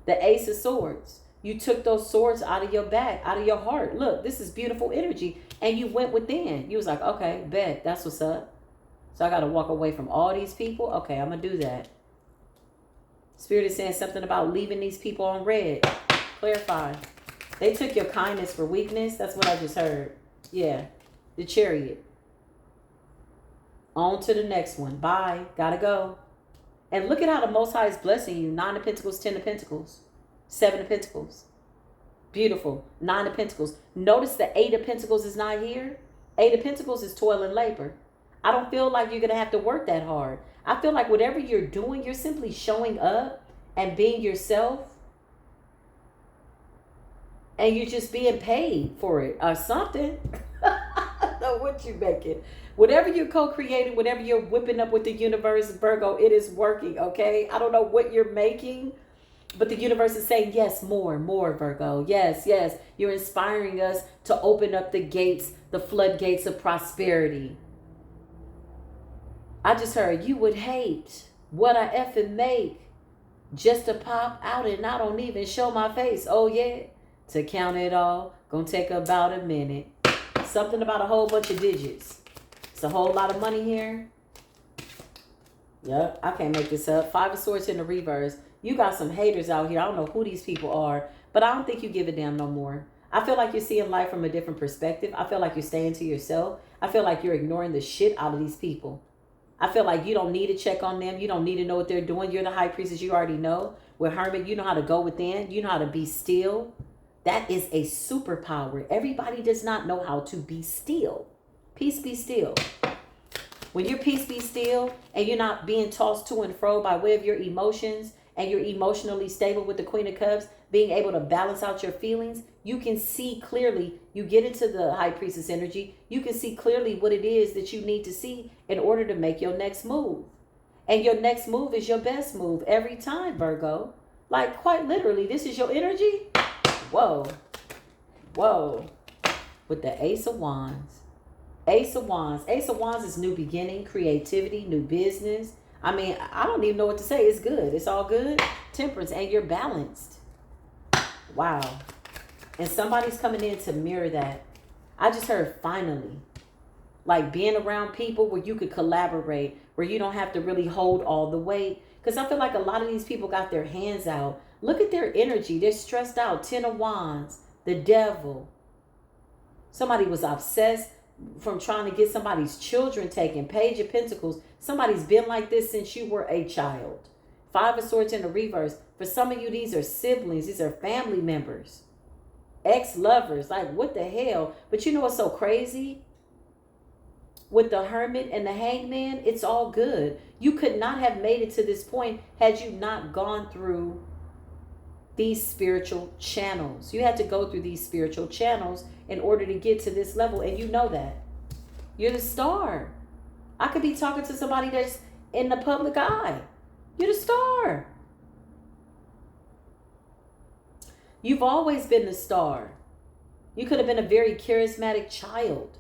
The Ace of Swords. You took those swords out of your back, out of your heart. Look, this is beautiful energy. And you went within. You was like, okay, bet. That's what's up. So I got to walk away from all these people. Okay, I'm going to do that. Spirit is saying something about leaving these people on red. Clarify. They took your kindness for weakness. That's what I just heard. Yeah. The Chariot. On to the next one. Bye. Gotta go. And look at how the Most High is blessing you. 9 of Pentacles, 10 of Pentacles. 7 of Pentacles. Beautiful. 9 of Pentacles. Notice the 8 of Pentacles is not here. 8 of Pentacles is toil and labor. I don't feel like you're going to have to work that hard. I feel like whatever you're doing, you're simply showing up and being yourself, and you're just being paid for it or something. I don't know what you're making. Whatever you're co-creating, whatever you're whipping up with the universe, Virgo, it is working, okay? I don't know what you're making, but the universe is saying, yes, more, Virgo. Yes, yes. You're inspiring us to open up the gates, the floodgates of prosperity. I just heard, you would hate what I effing make just to pop out and I don't even show my face. Oh, yeah. To count it all, gonna take about a minute. Something about a whole bunch of digits. It's a whole lot of money here. Yep, I can't make this up. 5 of Swords in the reverse. You got some haters out here. I don't know who these people are, but I don't think you give a damn no more. I feel like you're seeing life from a different perspective. I feel like you're staying to yourself. I feel like you're ignoring the shit out of these people. I feel like you don't need to check on them. You don't need to know what they're doing. You're the high priestess. You already know. With Hermit, you know how to go within. You know how to be still. That is a superpower. Everybody does not know how to be still. Peace be still. When your peace be still and you're not being tossed to and fro by way of your emotions, and you're emotionally stable with the Queen of Cups, being able to balance out your feelings, you can see clearly. You get into the High Priestess energy, you can see clearly what it is that you need to see in order to make your next move. And your next move is your best move every time, Virgo. Like, quite literally, this is your energy. Whoa. Whoa. With the Ace of Wands. Ace of Wands. Ace of Wands is new beginning, creativity, new business. I mean, I don't even know what to say. It's good. It's all good. Temperance. And you're balanced. Wow. And somebody's coming in to mirror that. I just heard finally. Like being around people where you could collaborate, where you don't have to really hold all the weight. Because I feel like a lot of these people got their hands out. Look at their energy. They're stressed out. 10 of Wands. The Devil. Somebody was obsessed from trying to get somebody's children taken. Page of Pentacles. Somebody's been like this since you were a child. 5 of Swords in the reverse. For some of you, these are siblings. These are family members. Ex-lovers. Like, what the hell? But you know what's so crazy? With the Hermit and the Hangman, it's all good. You could not have made it to this point had you not gone through these spiritual channels. You had to go through these spiritual channels in order to get to this level. And you know that. You're the star. I could be talking to somebody that's in the public eye. You're the star. You've always been the star. You could have been a very charismatic child.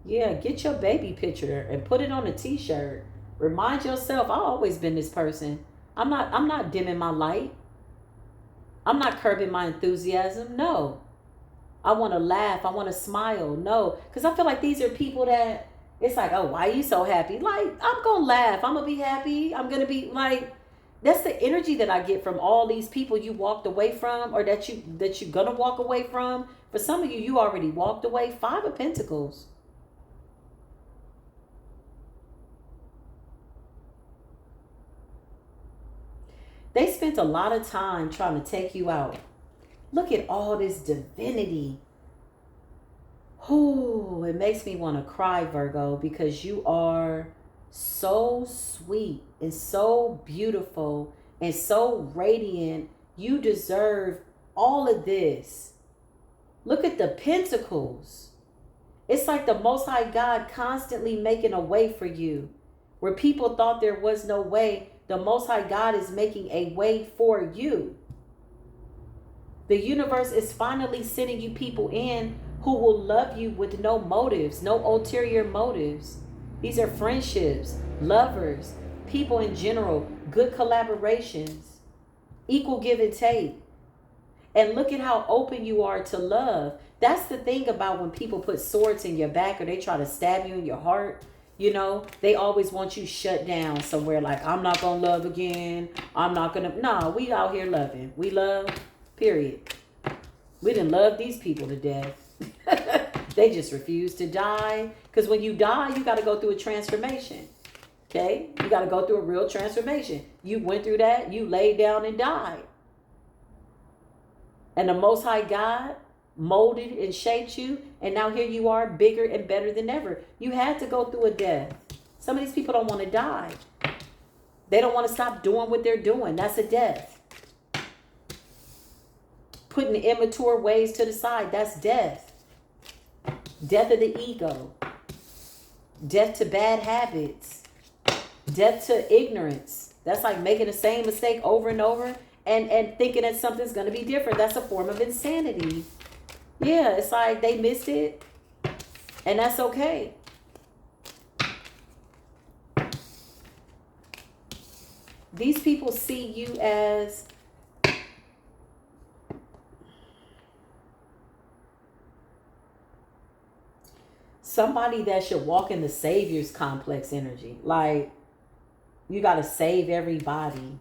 Yeah, get your baby picture and put it on a t-shirt. Remind yourself, I've always been this person. I'm not dimming my light. I'm not curbing my enthusiasm. No. I want to laugh. I want to smile. No. Because I feel like these are people that it's like, oh, why are you so happy? Like, I'm going to laugh. I'm going to be happy. I'm going to be like, that's the energy that I get from all these people you walked away from, or that you're going to walk away from. For some of you, you already walked away. 5 of Pentacles. They spent a lot of time trying to take you out. Look at all this divinity. Oh, it makes me want to cry, Virgo, because you are so sweet and so beautiful and so radiant. You deserve all of this. Look at the Pentacles. It's like the Most High God constantly making a way for you. Where people thought there was no way, the Most High God is making a way for you. The universe is finally sending you people in who will love you with no motives, no ulterior motives. These are friendships, lovers, people in general, good collaborations, equal give and take. And look at how open you are to love. That's the thing about when people put swords in your back or they try to stab you in your heart. You know, they always want you shut down somewhere like, I'm not going to love again. I'm not going to. No, we out here loving. We love, period. We didn't love these people to death. They just refuse to die. Because when you die, you got to go through a transformation. Okay? You got to go through a real transformation. You went through that. You laid down and died. And the Most High God, molded and shaped you, and now here you are, bigger and better than ever. You had to go through a death. Some of these people don't want to die. They don't want to stop doing what they're doing. That's a death. Putting the immature ways to the side, that's death. Death of the ego. Death to bad habits. Death to ignorance. That's like making the same mistake over and over and thinking that something's going to be different. That's a form of insanity. Yeah, it's like they missed it, and that's okay. These people see you as somebody that should walk in the Savior's complex energy. Like, you got to save everybody.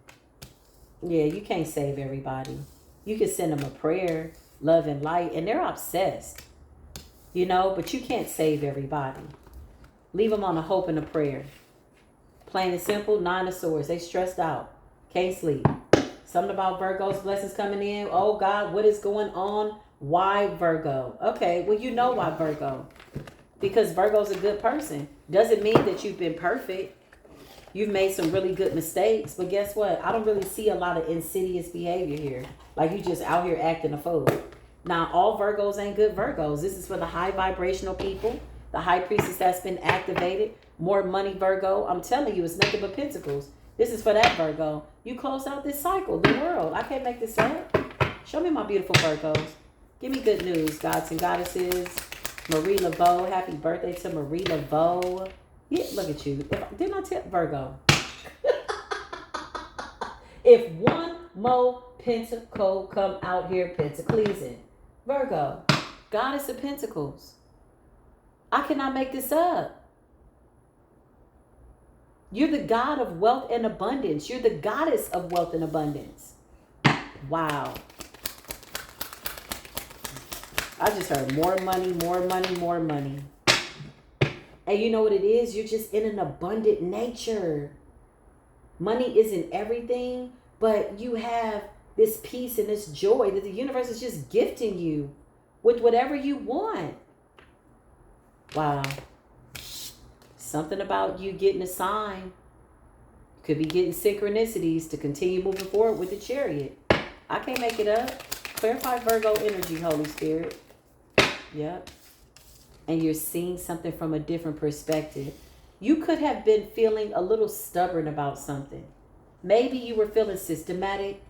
Yeah, you can't save everybody. You can send them a prayer, love and light, and they're obsessed. You know, but you can't save everybody. Leave them on a hope and a prayer. Plain and simple, 9 of Swords. They stressed out. Can't sleep. Something about Virgo's blessings coming in. Oh, God, what is going on? Why Virgo? Okay, well, you know why Virgo. Because Virgo's a good person. Doesn't mean that you've been perfect. You've made some really good mistakes. But guess what? I don't really see a lot of insidious behavior here. Like you just out here acting a fool. Now, all Virgos ain't good Virgos. This is for the high vibrational people. The high priestess that's been activated. More money Virgo. I'm telling you, it's nothing but pentacles. This is for that Virgo. You close out this cycle, the world. I can't make this up. Show me my beautiful Virgos. Give me good news, gods and goddesses. Marie Laveau. Happy birthday to Marie Laveau. Yeah, look at you. Didn't I tell Virgo? If one more pentacle come out here, pentacles. Virgo, goddess of pentacles. I cannot make this up. You're the god of wealth and abundance. You're the goddess of wealth and abundance. Wow. I just heard more money, more money, more money. And you know what it is? You're just in an abundant nature. Money isn't everything, but you have this peace and this joy that the universe is just gifting you with whatever you want. Wow. Something about you getting a sign. Could be getting synchronicities to continue moving forward with the Chariot. I can't make it up. Clarify Virgo energy, Holy Spirit. Yep. And you're seeing something from a different perspective. You could have been feeling a little stubborn about something. Maybe you were feeling systematic,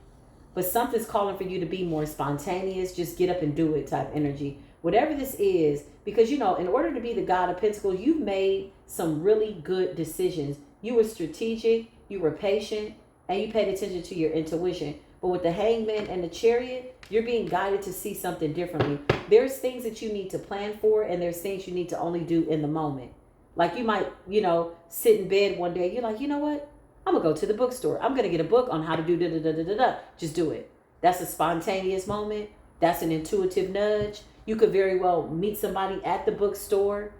but something's calling for you to be more spontaneous. Just get up and do it type energy. Whatever this is, because, you know, in order to be the god of pentacles, you've made some really good decisions. You were strategic, you were patient, and you paid attention to your intuition. But with the Hangman and the Chariot, you're being guided to see something differently. There's things that you need to plan for, and there's things you need to only do in the moment. Like you might, you know, sit in bed one day. You're like, you know what? I'm going to go to the bookstore. I'm going to get a book on how to do da-da-da-da-da-da. Just do it. That's a spontaneous moment. That's an intuitive nudge. You could very well meet somebody at the bookstore.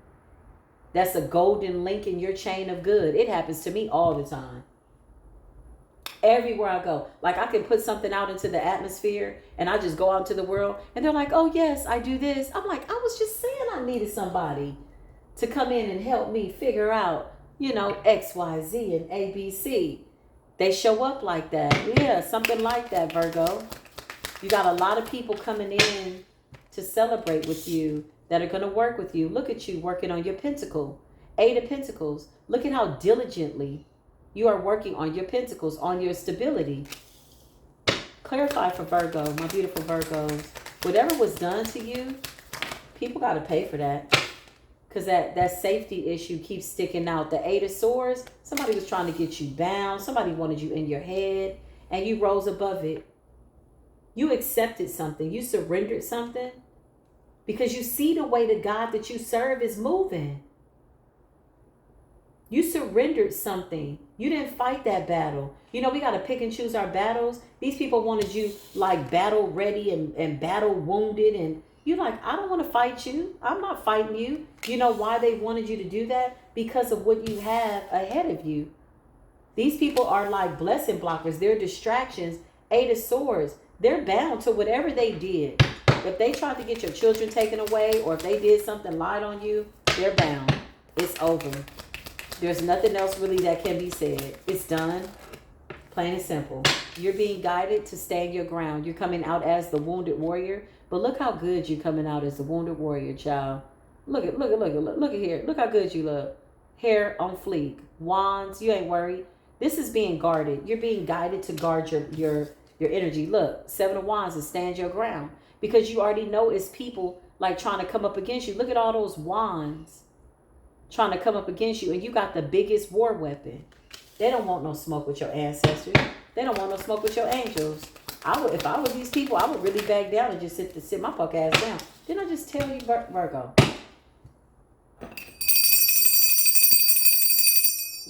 That's a golden link in your chain of good. It happens to me all the time. Everywhere I go. Like I can put something out into the atmosphere and I just go out into the world and they're like, oh yes, I do this. I'm like, I was just saying I needed somebody to come in and help me figure out, you know, X, Y, Z and A, B, C. They show up like that. Yeah, something like that, Virgo. You got a lot of people coming in to celebrate with you that are going to work with you. Look at you working on your pentacle. 8 of Pentacles. Look at how diligently you are working on your pentacles, on your stability. Clarify for Virgo, my beautiful Virgos. Whatever was done to you, people got to pay for that. Because that safety issue keeps sticking out. The 8 of Swords, somebody was trying to get you bound. Somebody wanted you in your head. And you rose above it. You accepted something. You surrendered something. Because you see the way the God that you serve is moving. You surrendered something. You didn't fight that battle. You know, we got to pick and choose our battles. These people wanted you like battle ready and battle wounded. And you're like, I don't want to fight you. I'm not fighting you. You know why they wanted you to do that? Because of what you have ahead of you. These people are like blessing blockers. They're distractions. 8 of Swords. They're bound to whatever they did. If they tried to get your children taken away, or if they did something, lied on you, they're bound. It's over. There's nothing else really that can be said. It's done. Plain and simple. You're being guided to stand your ground. You're coming out as the wounded warrior. But look how good you're coming out as the wounded warrior, child. Look at here. Look how good you look. Hair on fleek. Wands. You ain't worried. This is being guarded. You're being guided to guard your energy. Look, 7 of Wands is stand your ground. Because you already know it's people like trying to come up against you. Look at all those wands trying to come up against you. And you got the biggest war weapon. They don't want no smoke with your ancestors. They don't want no smoke with your angels. If I was these people, I would really back down and just sit my fuck ass down. Didn't I just tell you, Virgo?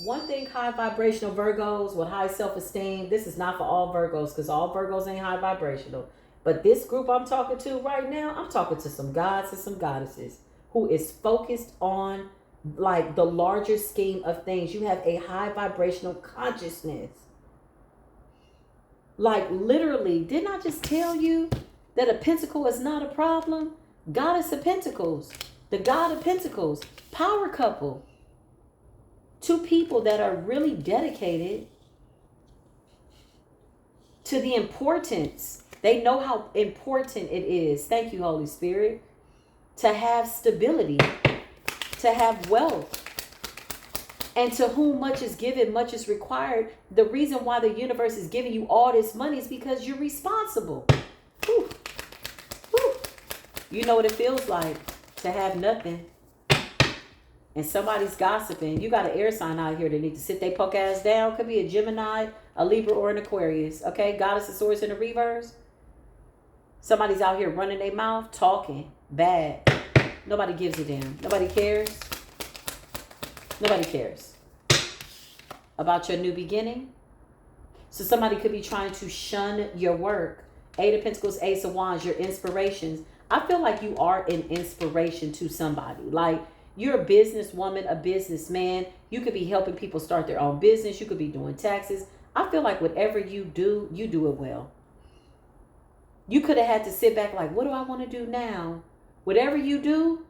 One thing, high vibrational Virgos with high self-esteem, this is not for all Virgos because all Virgos ain't high vibrational. But this group I'm talking to right now, I'm talking to some gods and some goddesses who is focused on like the larger scheme of things. You have a high vibrational consciousness. Like literally, didn't I just tell you that a pentacle is not a problem? Goddess of Pentacles, the God of Pentacles, power couple. 2 people that are really dedicated to the importance. They know how important it is. Thank you, Holy Spirit. To have stability, to have wealth. And to whom much is given, much is required. The reason why the universe is giving you all this money is because you're responsible. Whew. Whew. You know what it feels like to have nothing. And somebody's gossiping. You got an air sign out here that need to sit their poke ass down. Could be a Gemini, a Libra, or an Aquarius. Okay, Goddess of Swords in the reverse. Somebody's out here running their mouth, talking bad. Nobody gives a damn. Nobody cares. Nobody cares about your new beginning. So somebody could be trying to shun your work. 8 of Pentacles, Ace of Wands, your inspirations. I feel like you are an inspiration to somebody. Like you're a businesswoman, a businessman. You could be helping people start their own business. You could be doing taxes. I feel like whatever you do it well. You could have had to sit back like, what do I want to do now? Whatever you do,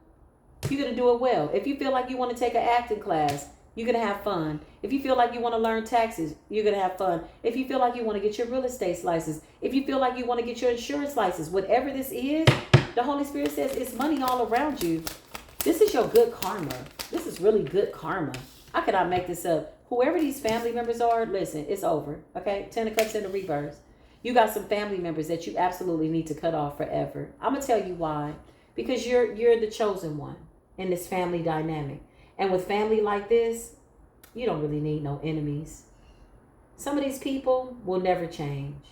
you're going to do it well. If you feel like you want to take an acting class, you're going to have fun. If you feel like you want to learn taxes, you're going to have fun. If you feel like you want to get your real estate license, if you feel like you want to get your insurance license, whatever this is, the Holy Spirit says it's money all around you. This is your good karma. This is really good karma. I cannot make this up. Whoever these family members are, listen, it's over. Okay? 10 of Cups in the reverse. You got some family members that you absolutely need to cut off forever. I'm going to tell you why. Because you're the chosen one in this family dynamic. And with family like this, you don't really need no enemies. Some of these people will never change.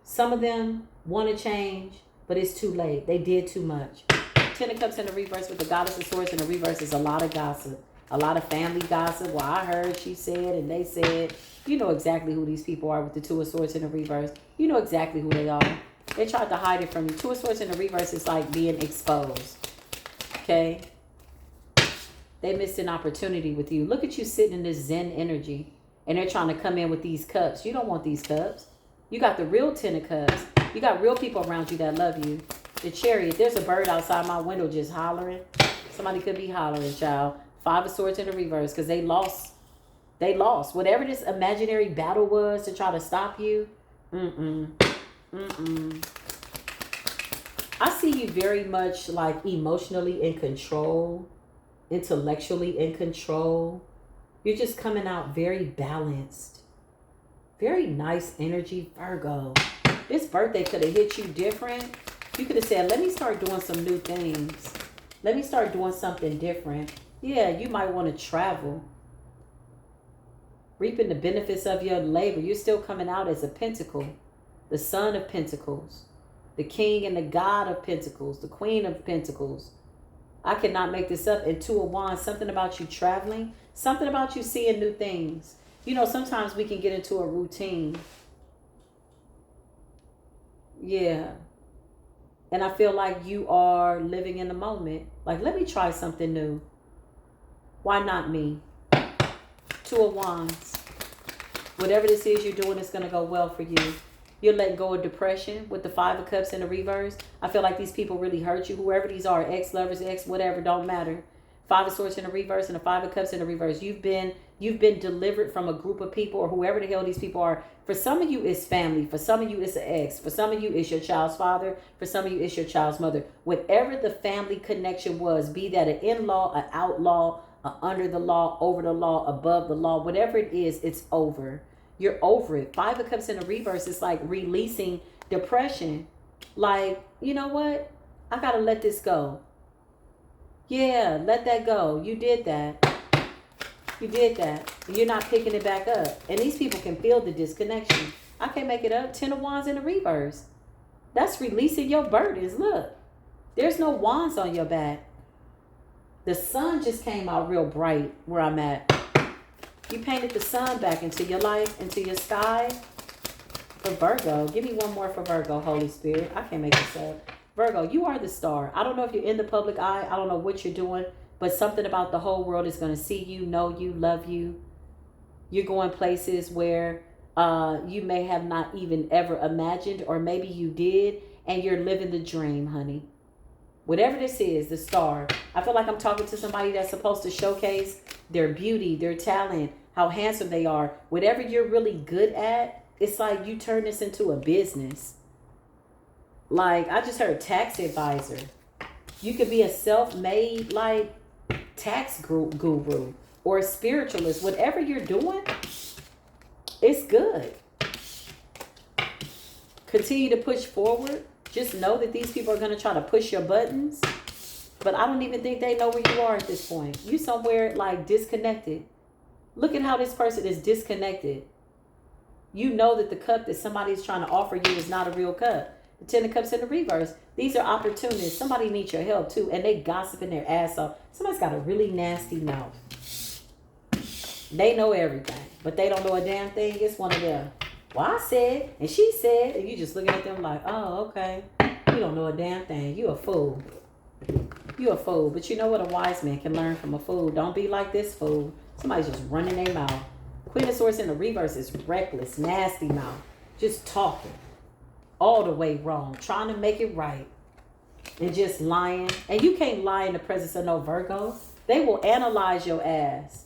Some of them want to change, but it's too late. They did too much. 10 of Cups in the reverse with the Goddess of Swords in the reverse is a lot of gossip. A lot of family gossip. Well, I heard, she said, and they said. You know exactly who these people are with the 2 of Swords in the reverse. You know exactly who they are. They tried to hide it from you. 2 of Swords in the reverse is like being exposed. Okay? They missed an opportunity with you. Look at you sitting in this Zen energy. And they're trying to come in with these cups. You don't want these cups. You got the real 10 of Cups. You got real people around you that love you. The Chariot. There's a bird outside my window just hollering. Somebody could be hollering, child. 5 of Swords in the reverse because they lost. They lost. Whatever this imaginary battle was to try to stop you. I see you very much like emotionally in control. Intellectually in control. You're just coming out very balanced. Very nice energy, Virgo. This birthday could have hit you different. You could have said, let me start doing some new things. Let me start doing something different. Yeah, you might want to travel. Reaping the benefits of your labor. You're still coming out as a pentacle. The Son of Pentacles. The King and the God of Pentacles. The Queen of Pentacles. I cannot make this up. And 2 of Wands. Something about you traveling. Something about you seeing new things. You know, sometimes we can get into a routine. Yeah. And I feel like you are living in the moment. Like, let me try something new. Why not me? 2 of Wands. Whatever this is you're doing, it's going to go well for you. You're letting go of depression with the Five of Cups in the reverse. I feel like these people really hurt you. Whoever these are, ex-lovers, ex whatever, don't matter. Five of Swords in the reverse and the Five of Cups in the reverse. You've been delivered from a group of people, or whoever the hell these people are. For some of you, it's family. For some of you, it's an ex. For some of you, it's your child's father. For some of you, it's your child's mother. Whatever the family connection was, be that an in-law, an outlaw, under the law, over the law, above the law, whatever it is, it's over. You're over it. Five of Cups in the reverse is like releasing depression. Like, you know what? I got to let this go. Yeah, let that go. You did that. You did that. You're not picking it back up. And these people can feel the disconnection. I can't make it up. 10 of Wands in the reverse. That's releasing your burdens. Look, there's no wands on your back. The sun just came out real bright where I'm at. You painted the sun back into your life, into your sky. For Virgo, give me one more for Virgo, Holy Spirit. I can't make this up. Virgo, you are the star. I don't know if you're in the public eye. I don't know what you're doing, but something about the whole world is going to see you, know you, love you. You're going places where you may have not even ever imagined, or maybe you did, and you're living the dream, honey. Whatever this is, the star. I feel like I'm talking to somebody that's supposed to showcase their beauty, their talent, how handsome they are. Whatever you're really good at, it's like you turn this into a business. Like, I just heard tax advisor. You could be a self-made, like, tax guru or a spiritualist. Whatever you're doing, it's good. Continue to push forward. Just know that these people are going to try to push your buttons. But I don't even think they know where you are at this point. You somewhere like disconnected. Look at how this person is disconnected. You know that the cup that somebody's trying to offer you is not a real cup. The 10 of Cups in the reverse. These are opportunities. Somebody needs your help too. And they gossiping their ass off. Somebody's got a really nasty mouth. They know everything. But they don't know a damn thing. It's one of them. Well, I said, and she said, and you just looking at them like, oh, okay. You don't know a damn thing. You a fool. You a fool. But you know what? A wise man can learn from a fool. Don't be like this fool. Somebody's just running their mouth. Queen of Swords in the reverse is reckless, nasty mouth. Just talking. All the way wrong. Trying to make it right. And just lying. And you can't lie in the presence of no Virgo. They will analyze your ass.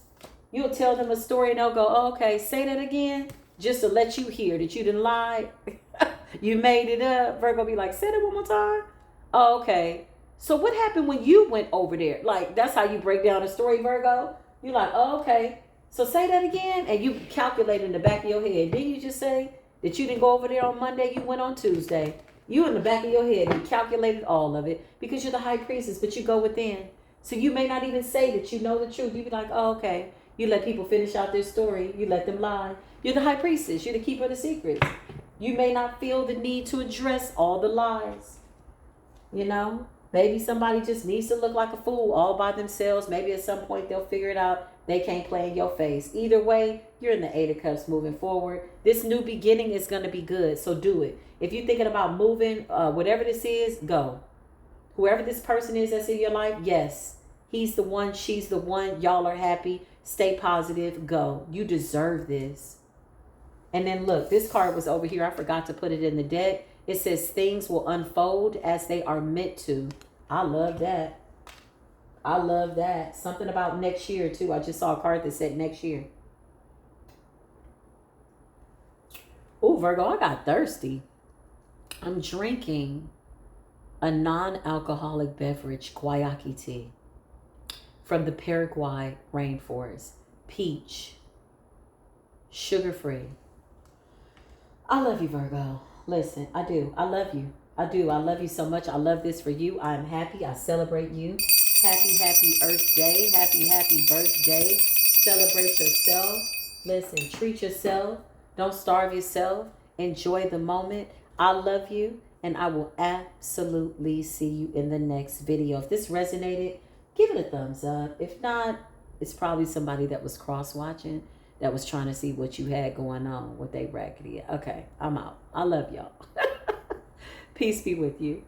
You'll tell them a story and they'll go, oh, okay, say that again. Just to let you hear that you didn't lie. You made it up. Virgo be like, say that one more time. Oh, okay. So what happened when you went over there? Like, that's how you break down a story, Virgo. You're like, oh, okay. So say that again. And you calculate in the back of your head. Didn't you just say that you didn't go over there on Monday? You went on Tuesday. You in the back of your head and calculated all of it because you're the high priestess, but you go within. So you may not even say that you know the truth. You be like, oh, okay. You let people finish out their story. You let them lie. You're the high priestess. You're the keeper of the secrets. You may not feel the need to address all the lies. You know, maybe somebody just needs to look like a fool all by themselves. Maybe at some point they'll figure it out. They can't play in your face. Either way, you're in the 8 of Cups moving forward. This new beginning is going to be good. So do it. If you're thinking about moving, whatever this is, go. Whoever this person is that's in your life, yes. He's the one. She's the one. Y'all are happy. Stay positive. Go. You deserve this. And then look, this card was over here. I forgot to put it in the deck. It says things will unfold as they are meant to. I love that. I love that. Something about next year too. I just saw a card that said next year. Oh, Virgo, I got thirsty. I'm drinking a non-alcoholic beverage, guayaki tea, from the Paraguay rainforest. Peach. Sugar-free. I love you, Virgo. Listen, I do. I love you. I do. I love you so much. I love this for you. I am happy. I celebrate you. Happy, happy Earth Day. Happy, happy birthday. Celebrate yourself. Listen, treat yourself. Don't starve yourself. Enjoy the moment. I love you. And I will absolutely see you in the next video. If this resonated, give it a thumbs up. If not, it's probably somebody that was cross-watching, that was trying to see what you had going on with they raggedy. Okay, I'm out. I love y'all. Peace be with you.